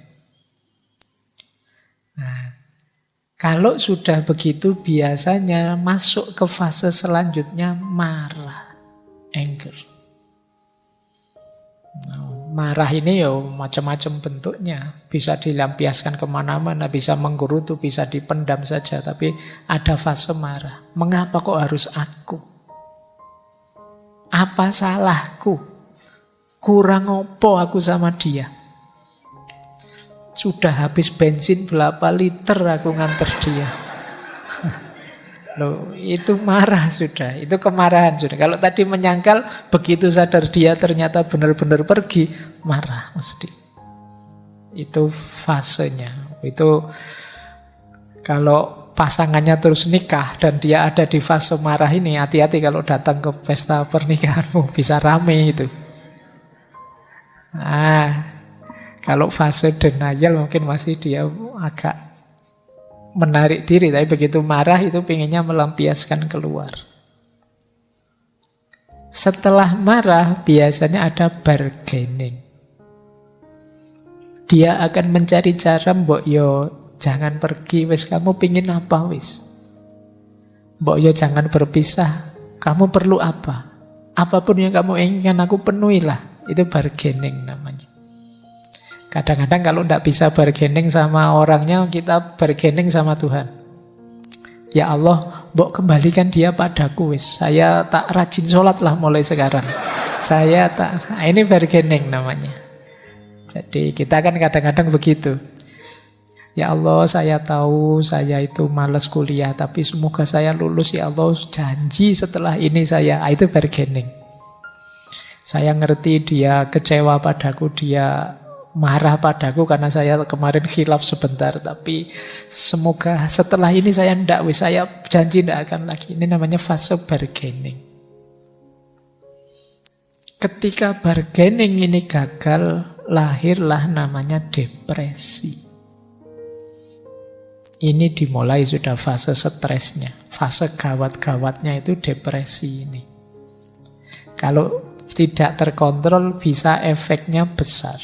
Nah, kalau sudah begitu biasanya masuk ke fase selanjutnya marah. Anger. Nah, marah ini ya macam-macam bentuknya. Bisa dilampiaskan kemana-mana, bisa menggerutu, bisa dipendam saja. Tapi ada fase marah. Mengapa kok harus aku? Apa salahku? Kurang opo aku sama dia? Sudah habis bensin berapa liter aku nganter dia. Loh, itu marah sudah, itu kemarahan sudah. Kalau tadi menyangkal, begitu sadar dia ternyata benar-benar pergi, marah mesti. Itu fasenya. Itu kalau pasangannya terus nikah dan dia ada di fase marah ini, hati-hati kalau datang ke pesta pernikahanmu, bisa rame itu. Kalau fase denial mungkin masih dia agak menarik diri, tapi begitu marah itu pengennya melampiaskan keluar. Setelah marah biasanya ada bargaining. Dia akan mencari cara, mbok yo jangan pergi, wis kamu pingin apa wis. Mbok yo jangan berpisah, kamu perlu apa? Apapun yang kamu inginkan aku penuhilah. Itu bargaining namanya. Kadang-kadang kalau tidak bisa bargaining sama orangnya, kita bargaining sama Tuhan. Ya Allah, mbok kembalikan dia padaku wis. Saya tak rajin sholat lah mulai sekarang. Saya tak, nah, ini bargaining namanya. Jadi kita kan kadang-kadang begitu. Ya Allah, saya tahu saya itu malas kuliah, tapi semoga saya lulus ya Allah. Janji setelah ini saya, itu bargaining. Saya ngerti dia kecewa padaku, dia marah padaku karena saya kemarin khilaf sebentar, tapi semoga setelah ini saya ndak wis, saya janji ndak akan lagi. Ini namanya fase bargaining. Ketika bargaining ini gagal, lahirlah namanya depresi. Ini dimulai sudah fase stresnya. Fase gawat-gawatnya itu depresi ini. Kalau tidak terkontrol bisa efeknya besar.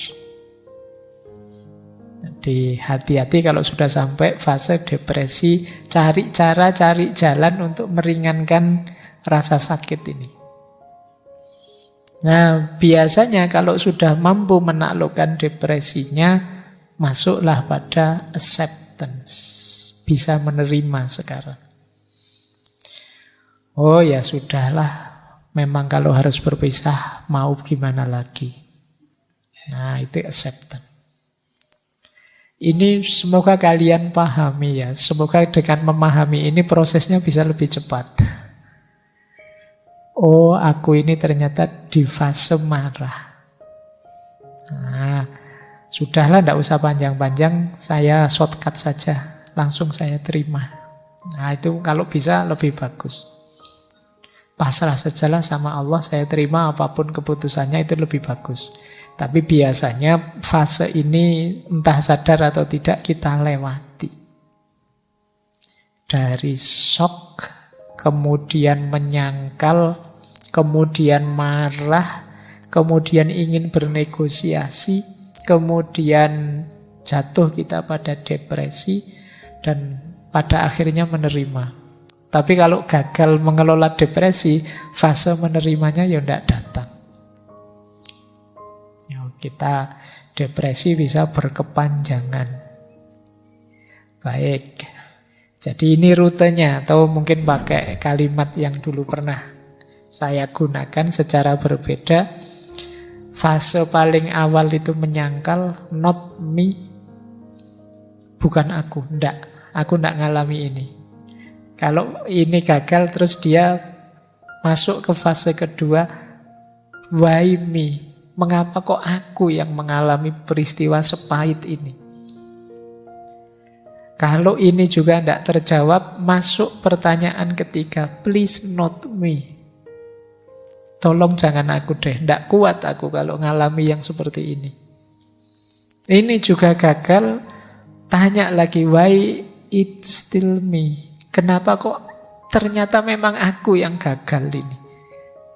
Jadi hati-hati kalau sudah sampai fase depresi, cari cara, cari jalan untuk meringankan rasa sakit ini. Nah, biasanya kalau sudah mampu menaklukkan depresinya, masuklah pada acceptance. Bisa menerima sekarang. Oh ya sudahlah, memang kalau harus berpisah, mau gimana lagi. Nah, itu acceptance. Ini semoga kalian pahami ya. Semoga dengan memahami ini prosesnya bisa lebih cepat. Oh, aku ini ternyata di fase marah. Nah, sudahlah, tidak usah panjang-panjang, saya shortcut saja, langsung saya terima. Nah, itu kalau bisa lebih bagus. Pasrah sajalah sama Allah, saya terima apapun keputusannya, itu lebih bagus. Tapi biasanya fase ini entah sadar atau tidak kita lewati. Dari shock, kemudian menyangkal, kemudian marah, kemudian ingin bernegosiasi, kemudian jatuh kita pada depresi, dan pada akhirnya menerima. Tapi kalau gagal mengelola depresi, fase menerimanya ya tidak datang. Ya, kita depresi bisa berkepanjangan. Baik. Jadi ini rutenya, atau mungkin pakai kalimat yang dulu pernah saya gunakan secara berbeda. Fase paling awal itu menyangkal, not me, bukan aku, aku ndak ngalami ini. Kalau ini gagal terus dia masuk ke fase kedua, why me, mengapa kok aku yang mengalami peristiwa sepahit ini. Kalau ini juga tidak terjawab, masuk pertanyaan ketiga, please not me. Tolong jangan aku deh, tidak kuat aku kalau ngalami yang seperti ini. Ini juga gagal, tanya lagi, why it still me. Kenapa kok ternyata memang aku yang gagal ini.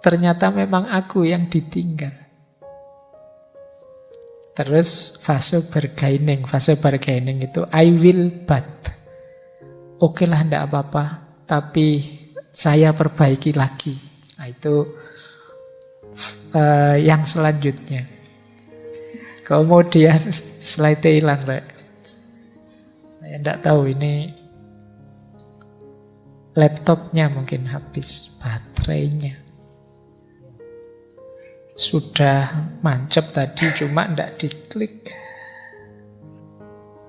Ternyata memang aku yang ditinggal. Terus fase bargaining. Fase bargaining itu I will but. Oke lah, tidak apa-apa, tapi saya perbaiki lagi. Nah, itu yang selanjutnya. Kemudian slide-nya hilang, Rek. Saya tidak tahu ini laptopnya mungkin habis baterainya. Sudah mancep tadi, cuma tidak diklik.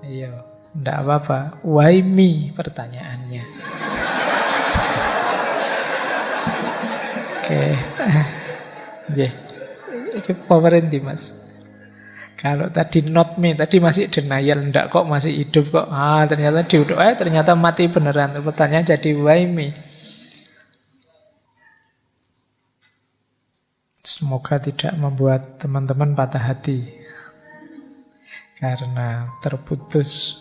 Iya, tidak apa-apa. Why me? Pertanyaannya. Oke. Ini powerin di Mas. Kalau tadi not me, tadi masih denial, tidak kok masih hidup kok. Ternyata diudah, ternyata mati beneran. Pertanyaan jadi why me? Semoga tidak membuat teman-teman patah hati karena terputus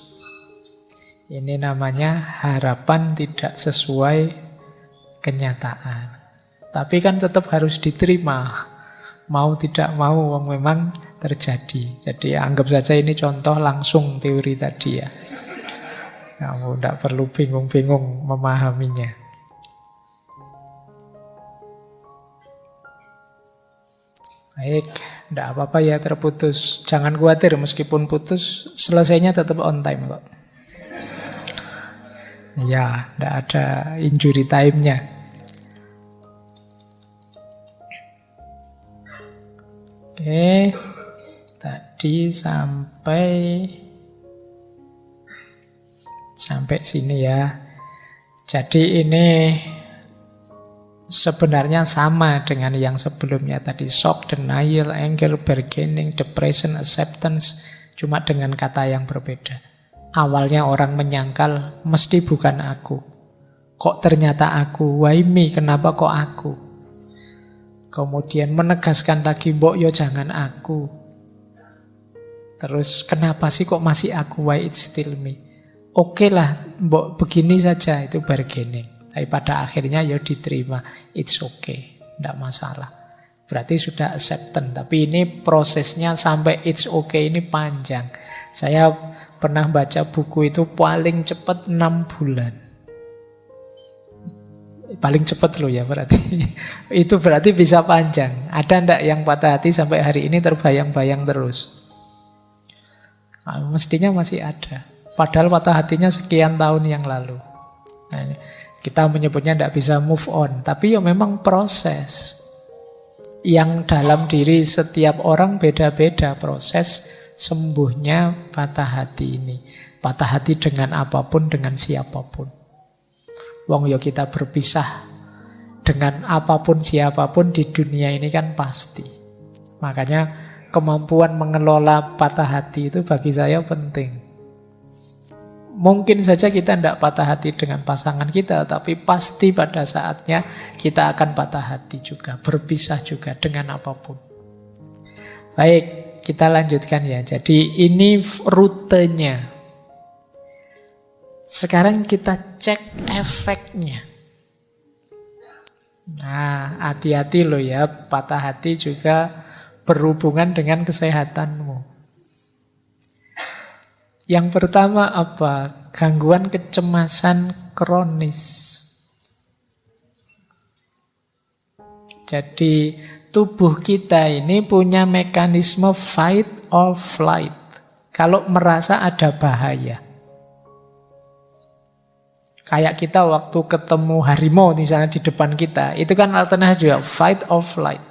Ini namanya harapan tidak sesuai kenyataan. Tapi kan tetap harus diterima. Mau tidak mau memang terjadi. Jadi anggap saja ini contoh langsung teori tadi ya. Kamu tidak perlu bingung-bingung memahaminya. Baik, tidak apa-apa ya terputus. Jangan khawatir meskipun putus, selesainya tetap on time kok. Ya, tidak ada injury time-nya. Oke, tadi sampai sini ya. Jadi ini sebenarnya sama dengan yang sebelumnya tadi. Shock, denial, anger, bargaining, depression, acceptance. Cuma dengan kata yang berbeda. Awalnya orang menyangkal, mesti bukan aku. Kok ternyata aku? Why me? Kenapa kok aku? Kemudian menegaskan lagi, mbok yo jangan aku. Terus kenapa sih kok masih aku? Why it's still me? Oke lah, mbok begini saja, itu bargaining. Tapi pada akhirnya ya diterima, it's okay, tidak masalah. Berarti sudah acceptance. Tapi ini prosesnya sampai it's okay ini panjang. Saya pernah baca buku itu paling cepat 6 bulan. Paling cepat loh ya berarti. Itu berarti bisa panjang. Ada ndak yang patah hati sampai hari ini terbayang-bayang terus? Nah, mestinya masih ada. Padahal patah hatinya sekian tahun yang lalu. Nah, kita menyebutnya ndak bisa move on. Tapi ya memang proses. Yang dalam diri setiap orang beda-beda proses sembuhnya patah hati ini. Patah hati dengan apapun, dengan siapapun. Wong yo kita berpisah dengan apapun siapapun di dunia ini kan pasti. Makanya kemampuan mengelola patah hati itu bagi saya penting. Mungkin saja kita tidak patah hati dengan pasangan kita, tapi pasti pada saatnya kita akan patah hati juga, berpisah juga dengan apapun. Baik, kita lanjutkan ya. Jadi ini rutenya. Sekarang kita cek efeknya. Nah, hati-hati loh ya, patah hati juga berhubungan dengan kesehatanmu. Yang pertama apa? Gangguan kecemasan kronis. Jadi tubuh kita ini punya mekanisme fight or flight. Kalau merasa ada bahaya. Kayak kita waktu ketemu harimau misalnya di depan kita. Itu kan alternatif juga fight or flight.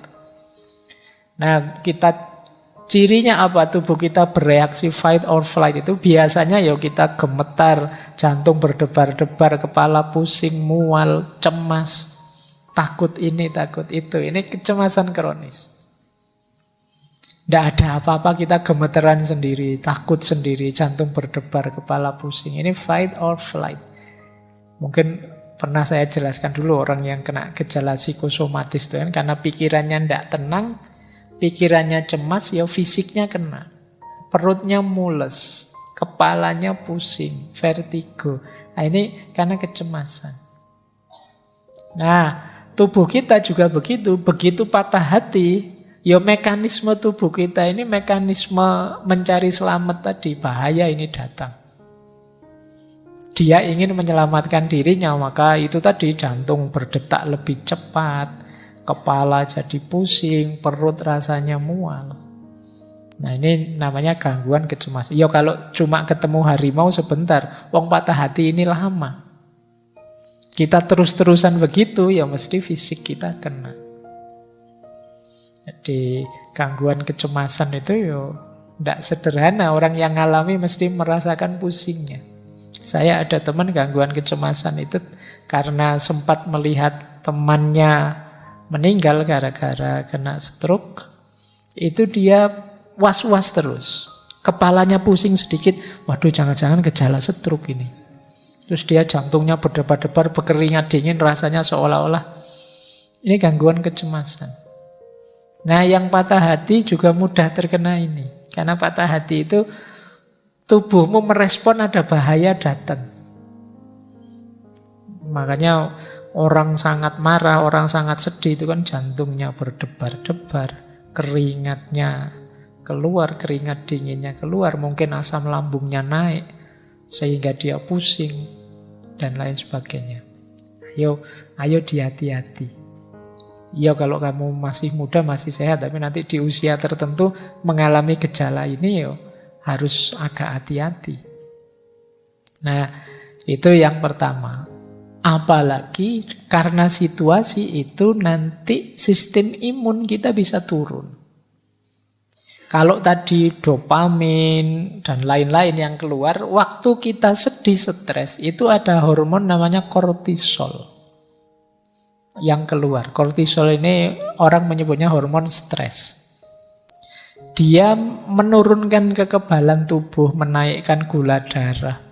Nah kita cirinya apa? Tubuh kita bereaksi fight or flight itu biasanya ya kita gemetar, jantung berdebar-debar, kepala pusing, mual, cemas, takut ini, takut itu. Ini kecemasan kronis. Tidak ada apa-apa kita gemeteran sendiri, takut sendiri, jantung berdebar, kepala pusing. Ini fight or flight. Mungkin pernah saya jelaskan dulu orang yang kena gejala psikosomatis itu kan karena pikirannya tidak tenang, pikirannya cemas, ya fisiknya kena. Perutnya mules, kepalanya pusing, vertigo. Nah ini karena kecemasan. Nah, tubuh kita juga begitu. Begitu patah hati, ya mekanisme tubuh kita ini mekanisme mencari selamat tadi. Bahaya ini datang. Dia ingin menyelamatkan dirinya, maka itu tadi jantung berdetak lebih cepat, kepala jadi pusing, perut rasanya mual. Nah ini namanya gangguan kecemasan. Ya kalau cuma ketemu harimau sebentar, wong patah hati ini lama. Kita terus-terusan begitu, ya mesti fisik kita kena. Jadi gangguan kecemasan itu ya tidak sederhana. Orang yang ngalami mesti merasakan pusingnya. Saya ada teman gangguan kecemasan itu karena sempat melihat temannya meninggal gara-gara kena stroke. Itu dia was-was terus. Kepalanya pusing sedikit. Waduh, jangan-jangan gejala stroke ini. Terus dia jantungnya berdebar-debar, berkeringat dingin, rasanya seolah-olah ini gangguan kecemasan. Nah, yang patah hati juga mudah terkena ini. Karena patah hati itu tubuhmu merespon ada bahaya datang. Makanya orang sangat marah, orang sangat sedih itu kan jantungnya berdebar-debar, keringatnya keluar, keringat dinginnya keluar, mungkin asam lambungnya naik sehingga dia pusing dan lain sebagainya. Ayo dihati-hati. Ya kalau kamu masih muda, masih sehat, tapi nanti di usia tertentu mengalami gejala ini, harus agak hati-hati. Nah, itu yang pertama. Apalagi karena situasi itu nanti sistem imun kita bisa turun. Kalau tadi dopamin dan lain-lain yang keluar, waktu kita sedih, stres, itu ada hormon namanya kortisol yang keluar. Kortisol ini orang menyebutnya hormon stres. Dia menurunkan kekebalan tubuh, menaikkan gula darah.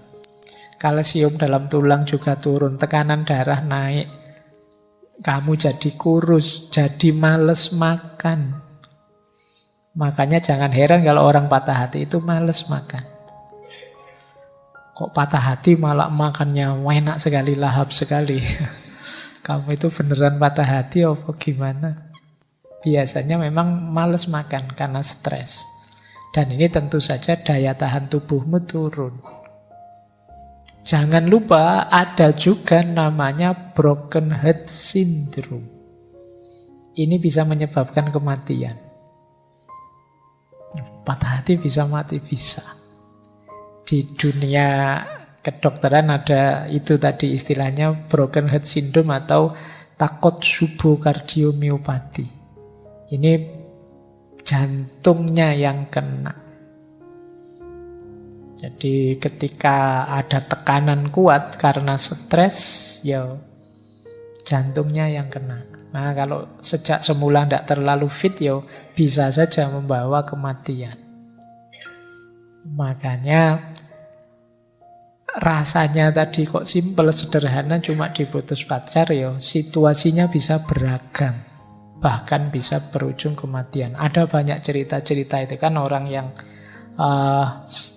Kalsium dalam tulang juga turun, tekanan darah naik. Kamu jadi kurus, jadi males makan. Makanya jangan heran kalau orang patah hati itu males makan. Kok patah hati malah makannya enak sekali, lahap sekali. Kamu itu beneran patah hati apa gimana? Biasanya memang males makan karena stres. Dan ini tentu saja daya tahan tubuhmu turun. Jangan lupa ada juga namanya broken heart syndrome. Ini bisa menyebabkan kematian. Patah hati bisa mati, bisa. Di dunia kedokteran ada itu tadi istilahnya broken heart syndrome atau Takotsubo kardiomyopati. Ini jantungnya yang kena. Jadi ketika ada tekanan kuat karena stres, jantungnya yang kena. Nah kalau sejak semula tidak terlalu fit, bisa saja membawa kematian. Makanya rasanya tadi kok simpel, sederhana, cuma diputus pacar, situasinya bisa beragam. Bahkan bisa berujung kematian. Ada banyak cerita-cerita itu kan orang yang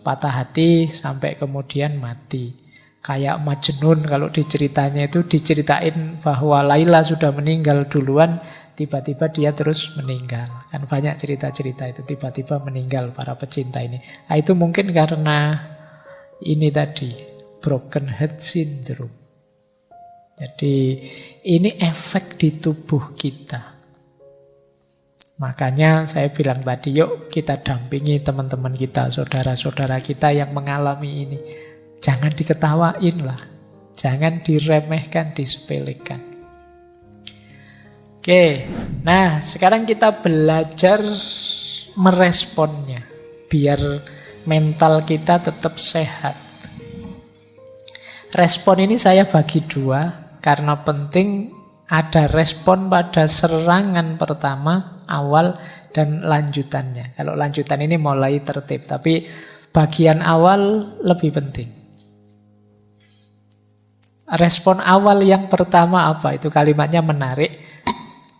patah hati sampai kemudian mati. Kayak Majnun kalau diceritanya itu diceritain bahwa Laila sudah meninggal duluan, tiba-tiba dia terus meninggal. Kan banyak cerita-cerita itu tiba-tiba meninggal para pecinta ini. Nah, itu mungkin karena ini tadi, broken heart syndrome. Jadi ini efek di tubuh kita. Makanya saya bilang tadi, yuk kita dampingi teman-teman kita, saudara-saudara kita yang mengalami ini. Jangan diketawain lah. Jangan diremehkan, disepelekan. Oke, nah sekarang kita belajar meresponnya. Biar mental kita tetap sehat. Respon ini saya bagi dua, karena penting ada respon pada serangan pertama, awal, dan lanjutannya. Kalau lanjutan ini mulai tertib, tapi bagian awal lebih penting. Respon awal yang pertama apa? Itu kalimatnya menarik.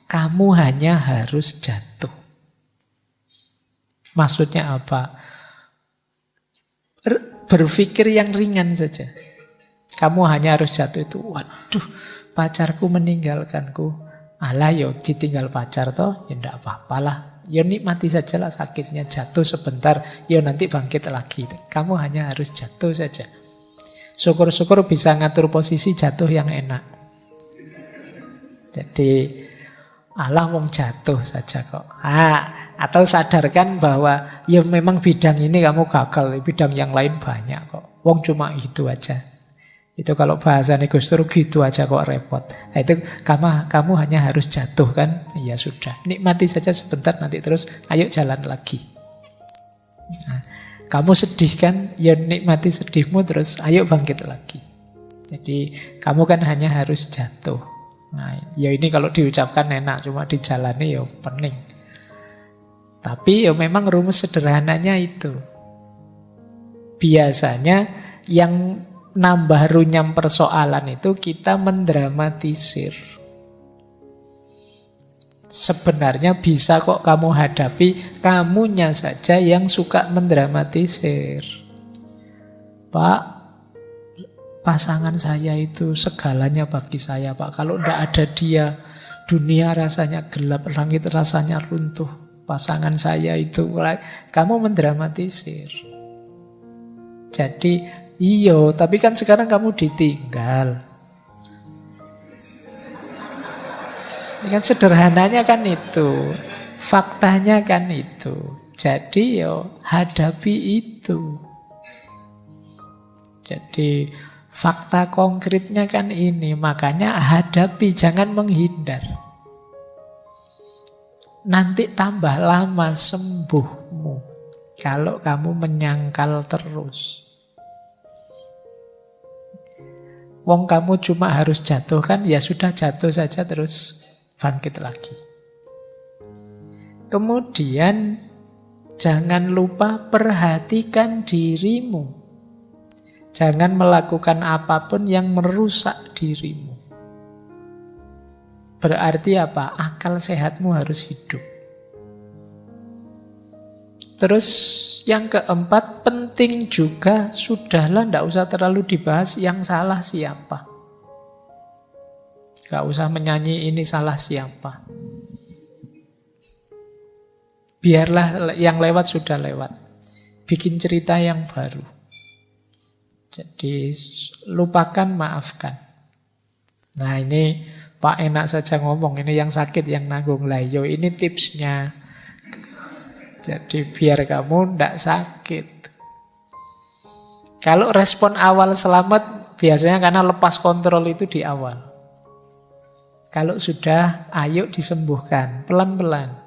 Kamu hanya harus jatuh. Maksudnya apa? Berpikir yang ringan saja. Kamu hanya harus jatuh itu. Waduh, pacarku meninggalkanku. Alah ditinggal pacar toh, enggak apa-apalah. Nikmati sajalah sakitnya, jatuh sebentar, nanti bangkit lagi. Kamu hanya harus jatuh saja. Syukur-syukur bisa ngatur posisi jatuh yang enak. Jadi alah wong jatuh saja kok. Atau sadarkan bahwa memang bidang ini kamu gagal, bidang yang lain banyak kok. Wong cuma itu aja. Itu kalau bahasanya Gus Dur, gitu aja kok repot. Nah, itu kamu hanya harus jatuh kan? Ya sudah, nikmati saja sebentar, nanti terus ayo jalan lagi. Nah, kamu sedih kan? Nikmati sedihmu, terus ayo bangkit lagi. Jadi kamu kan hanya harus jatuh. Nah, ini kalau diucapkan enak, cuma dijalani pening. Tapi memang rumus sederhananya itu. Biasanya yang nambah runyam persoalan itu kita mendramatisir. Sebenarnya bisa kok kamu hadapi, kamunya saja yang suka mendramatisir. Pak, pasangan saya itu segalanya bagi saya, Pak. Kalau tidak ada dia, dunia rasanya gelap, langit rasanya runtuh. Pasangan saya itu, kamu mendramatisir. Jadi, iyo, tapi kan sekarang kamu ditinggal. Ini kan sederhananya kan itu. Faktanya kan itu. Jadi, yo, hadapi itu. Jadi, fakta konkretnya kan ini. Makanya hadapi, jangan menghindar. Nanti tambah lama sembuhmu kalau kamu menyangkal terus. Wong kamu cuma harus jatuh kan, ya sudah jatuh saja terus bangkit lagi. Kemudian jangan lupa perhatikan dirimu. Jangan melakukan apapun yang merusak dirimu. Berarti apa? Akal sehatmu harus hidup. Terus yang keempat, penting juga, sudahlah tidak usah terlalu dibahas yang salah siapa. Gak usah menyanyi ini salah siapa. Biarlah yang lewat sudah lewat. Bikin cerita yang baru. Jadi lupakan, maafkan. Nah ini Pak enak saja ngomong, ini yang sakit yang nanggung. Lah yo ini tipsnya. Jadi biar kamu tidak sakit. Kalau respon awal selamat, biasanya karena lepas kontrol itu di awal. Kalau sudah, ayo disembuhkan, pelan-pelan.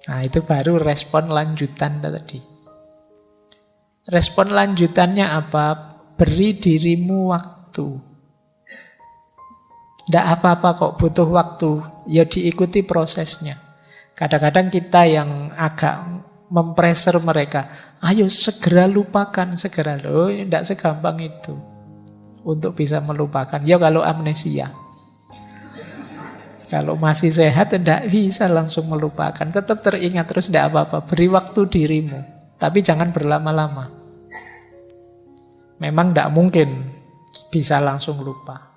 Nah itu baru respon lanjutan tadi. Respon lanjutannya apa? Beri dirimu waktu. Tidak apa-apa kok, butuh waktu. Ya diikuti prosesnya. Kadang-kadang kita yang agak mempressure mereka, ayo segera lupakan, segera. Loh, tidak segampang itu untuk bisa melupakan. Ya kalau amnesia. Kalau masih sehat tidak bisa langsung melupakan. Tetap teringat terus, tidak apa-apa. Beri waktu dirimu. Tapi jangan berlama-lama. Memang tidak mungkin bisa langsung lupa.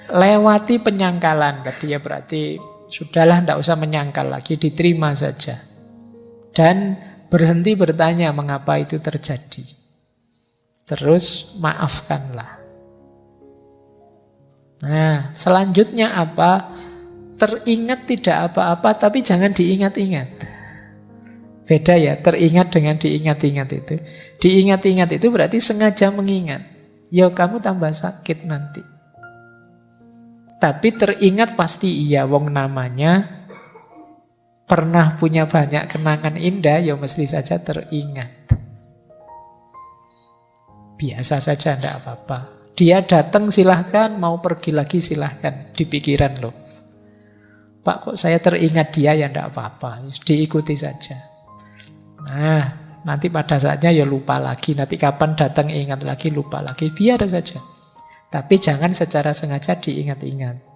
Lewati penyangkalan tadi ya, berarti sudahlah tidak usah menyangkal lagi, diterima saja. Dan berhenti bertanya mengapa itu terjadi. Terus maafkanlah. Nah, selanjutnya apa? Teringat tidak apa-apa, tapi jangan diingat-ingat. Beda ya, teringat dengan diingat-ingat itu. Diingat-ingat itu berarti sengaja mengingat. Ya kamu tambah sakit nanti. Tapi teringat pasti iya, wong namanya pernah punya banyak kenangan indah, ya mesti saja teringat. Biasa saja, tidak apa-apa. Dia datang silahkan, mau pergi lagi silahkan, di pikiran loh. Pak kok saya teringat dia, ya tidak apa-apa, diikuti saja. Nah, nanti pada saatnya ya lupa lagi, nanti kapan datang ingat lagi, lupa lagi, biar saja. Tapi jangan secara sengaja diingat-ingat.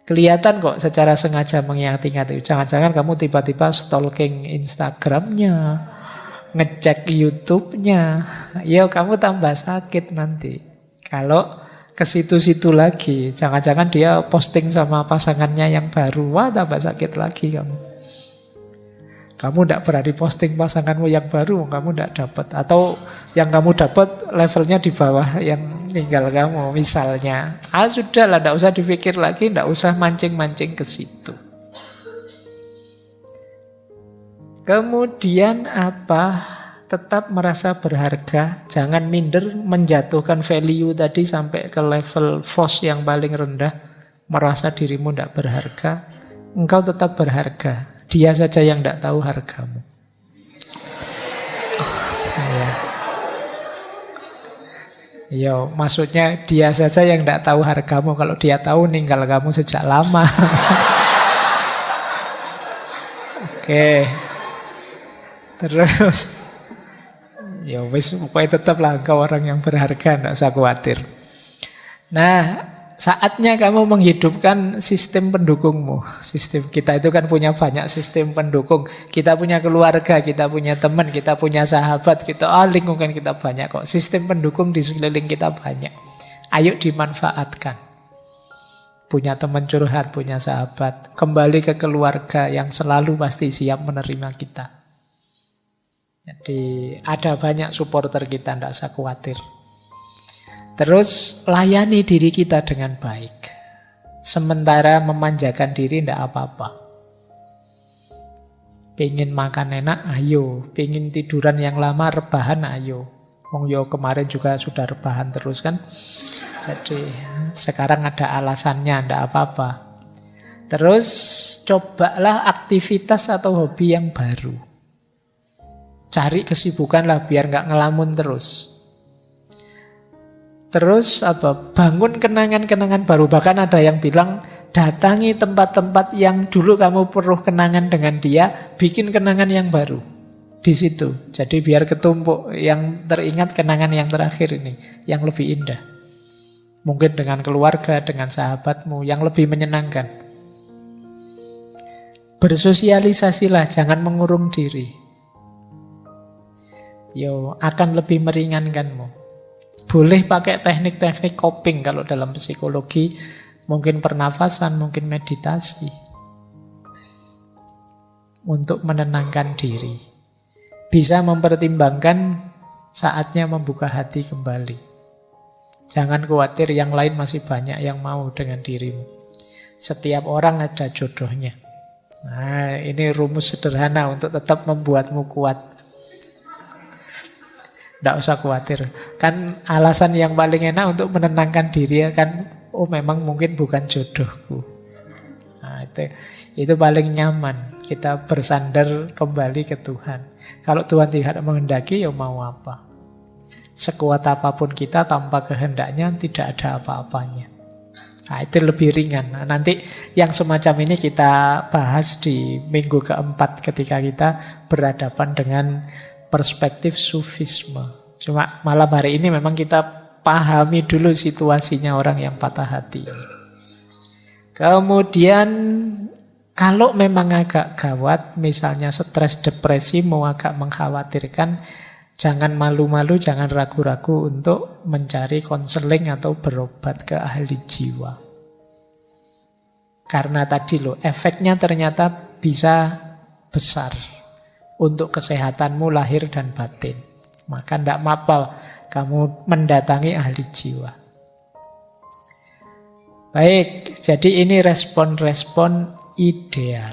Kelihatan kok secara sengaja mengingat-ingat itu. Jangan-jangan kamu tiba-tiba stalking Instagramnya, ngecek YouTube-nya. Ya kamu tambah sakit nanti. Kalau ke situ-situ lagi, jangan-jangan dia posting sama pasangannya yang baru. Wah tambah sakit lagi kamu. Kamu tidak berani posting pasanganmu yang baru, kamu tidak dapat. Atau yang kamu dapat levelnya di bawah yang ninggal kamu, misalnya. Sudahlah, tidak usah dipikir lagi, tidak usah mancing-mancing ke situ. Kemudian apa? Tetap merasa berharga, jangan minder, menjatuhkan value tadi sampai ke level FOS yang paling rendah. Merasa dirimu tidak berharga, engkau tetap berharga. Dia saja yang tidak tahu hargamu. Yo, maksudnya dia saja yang tidak tahu hargamu. Kalau dia tahu, ninggal kamu sejak lama. Oke. Terus, ya wis, pokoknya tetaplah engkau orang yang berharga, tidak usah khawatir. Nah, Saatnya kamu menghidupkan sistem pendukungmu. Sistem kita itu kan punya banyak sistem pendukung. Kita punya keluarga, kita punya teman, kita punya sahabat, lingkungan kita banyak kok. Sistem pendukung di sekeliling kita banyak. Ayo dimanfaatkan. Punya teman curhat, punya sahabat. Kembali ke keluarga yang selalu pasti siap menerima kita. Jadi ada banyak supporter kita, tidak usah khawatir. Terus layani diri kita dengan baik. Sementara memanjakan diri tidak apa-apa. Pengen makan enak, ayo. Pengen tiduran yang lama, rebahan, ayo. Wong yo kemarin juga sudah rebahan terus kan. Jadi sekarang ada alasannya, tidak apa-apa. Terus cobalah aktivitas atau hobi yang baru. Cari kesibukan lah biar nggak ngelamun terus. Terus bangun kenangan-kenangan baru. Bahkan ada yang bilang datangi tempat-tempat yang dulu kamu perlu kenangan dengan dia, bikin kenangan yang baru di situ. Jadi biar ketumpuk, yang teringat kenangan yang terakhir ini, yang lebih indah. Mungkin dengan keluarga, dengan sahabatmu, yang lebih menyenangkan. Bersosialisasilah, jangan mengurung diri. Akan lebih meringankanmu. Boleh pakai teknik-teknik coping kalau dalam psikologi, mungkin pernafasan, mungkin meditasi. Untuk menenangkan diri. Bisa mempertimbangkan saatnya membuka hati kembali. Jangan khawatir, yang lain masih banyak yang mau dengan dirimu. Setiap orang ada jodohnya. Nah, ini rumus sederhana untuk tetap membuatmu kuat. Tidak usah khawatir. Kan alasan yang paling enak untuk menenangkan diri kan, memang mungkin bukan jodohku. Nah, itu paling nyaman. Kita bersandar kembali ke Tuhan. Kalau Tuhan tidak menghendaki, mau apa? Sekuat apapun kita, tanpa kehendaknya tidak ada apa-apanya. Nah, itu lebih ringan. Nah, nanti yang semacam ini kita bahas di minggu keempat ketika kita berhadapan dengan perspektif sufisme. Cuma malam hari ini memang kita pahami dulu situasinya orang yang patah hati. Kemudian kalau memang agak gawat, misalnya stres, depresi, mau agak mengkhawatirkan, jangan malu-malu, jangan ragu-ragu untuk mencari konseling atau berobat ke ahli jiwa. Karena tadi efeknya ternyata bisa besar untuk kesehatanmu lahir dan batin. Maka tidak apa-apa kamu mendatangi ahli jiwa. Baik, jadi ini respon-respon ideal.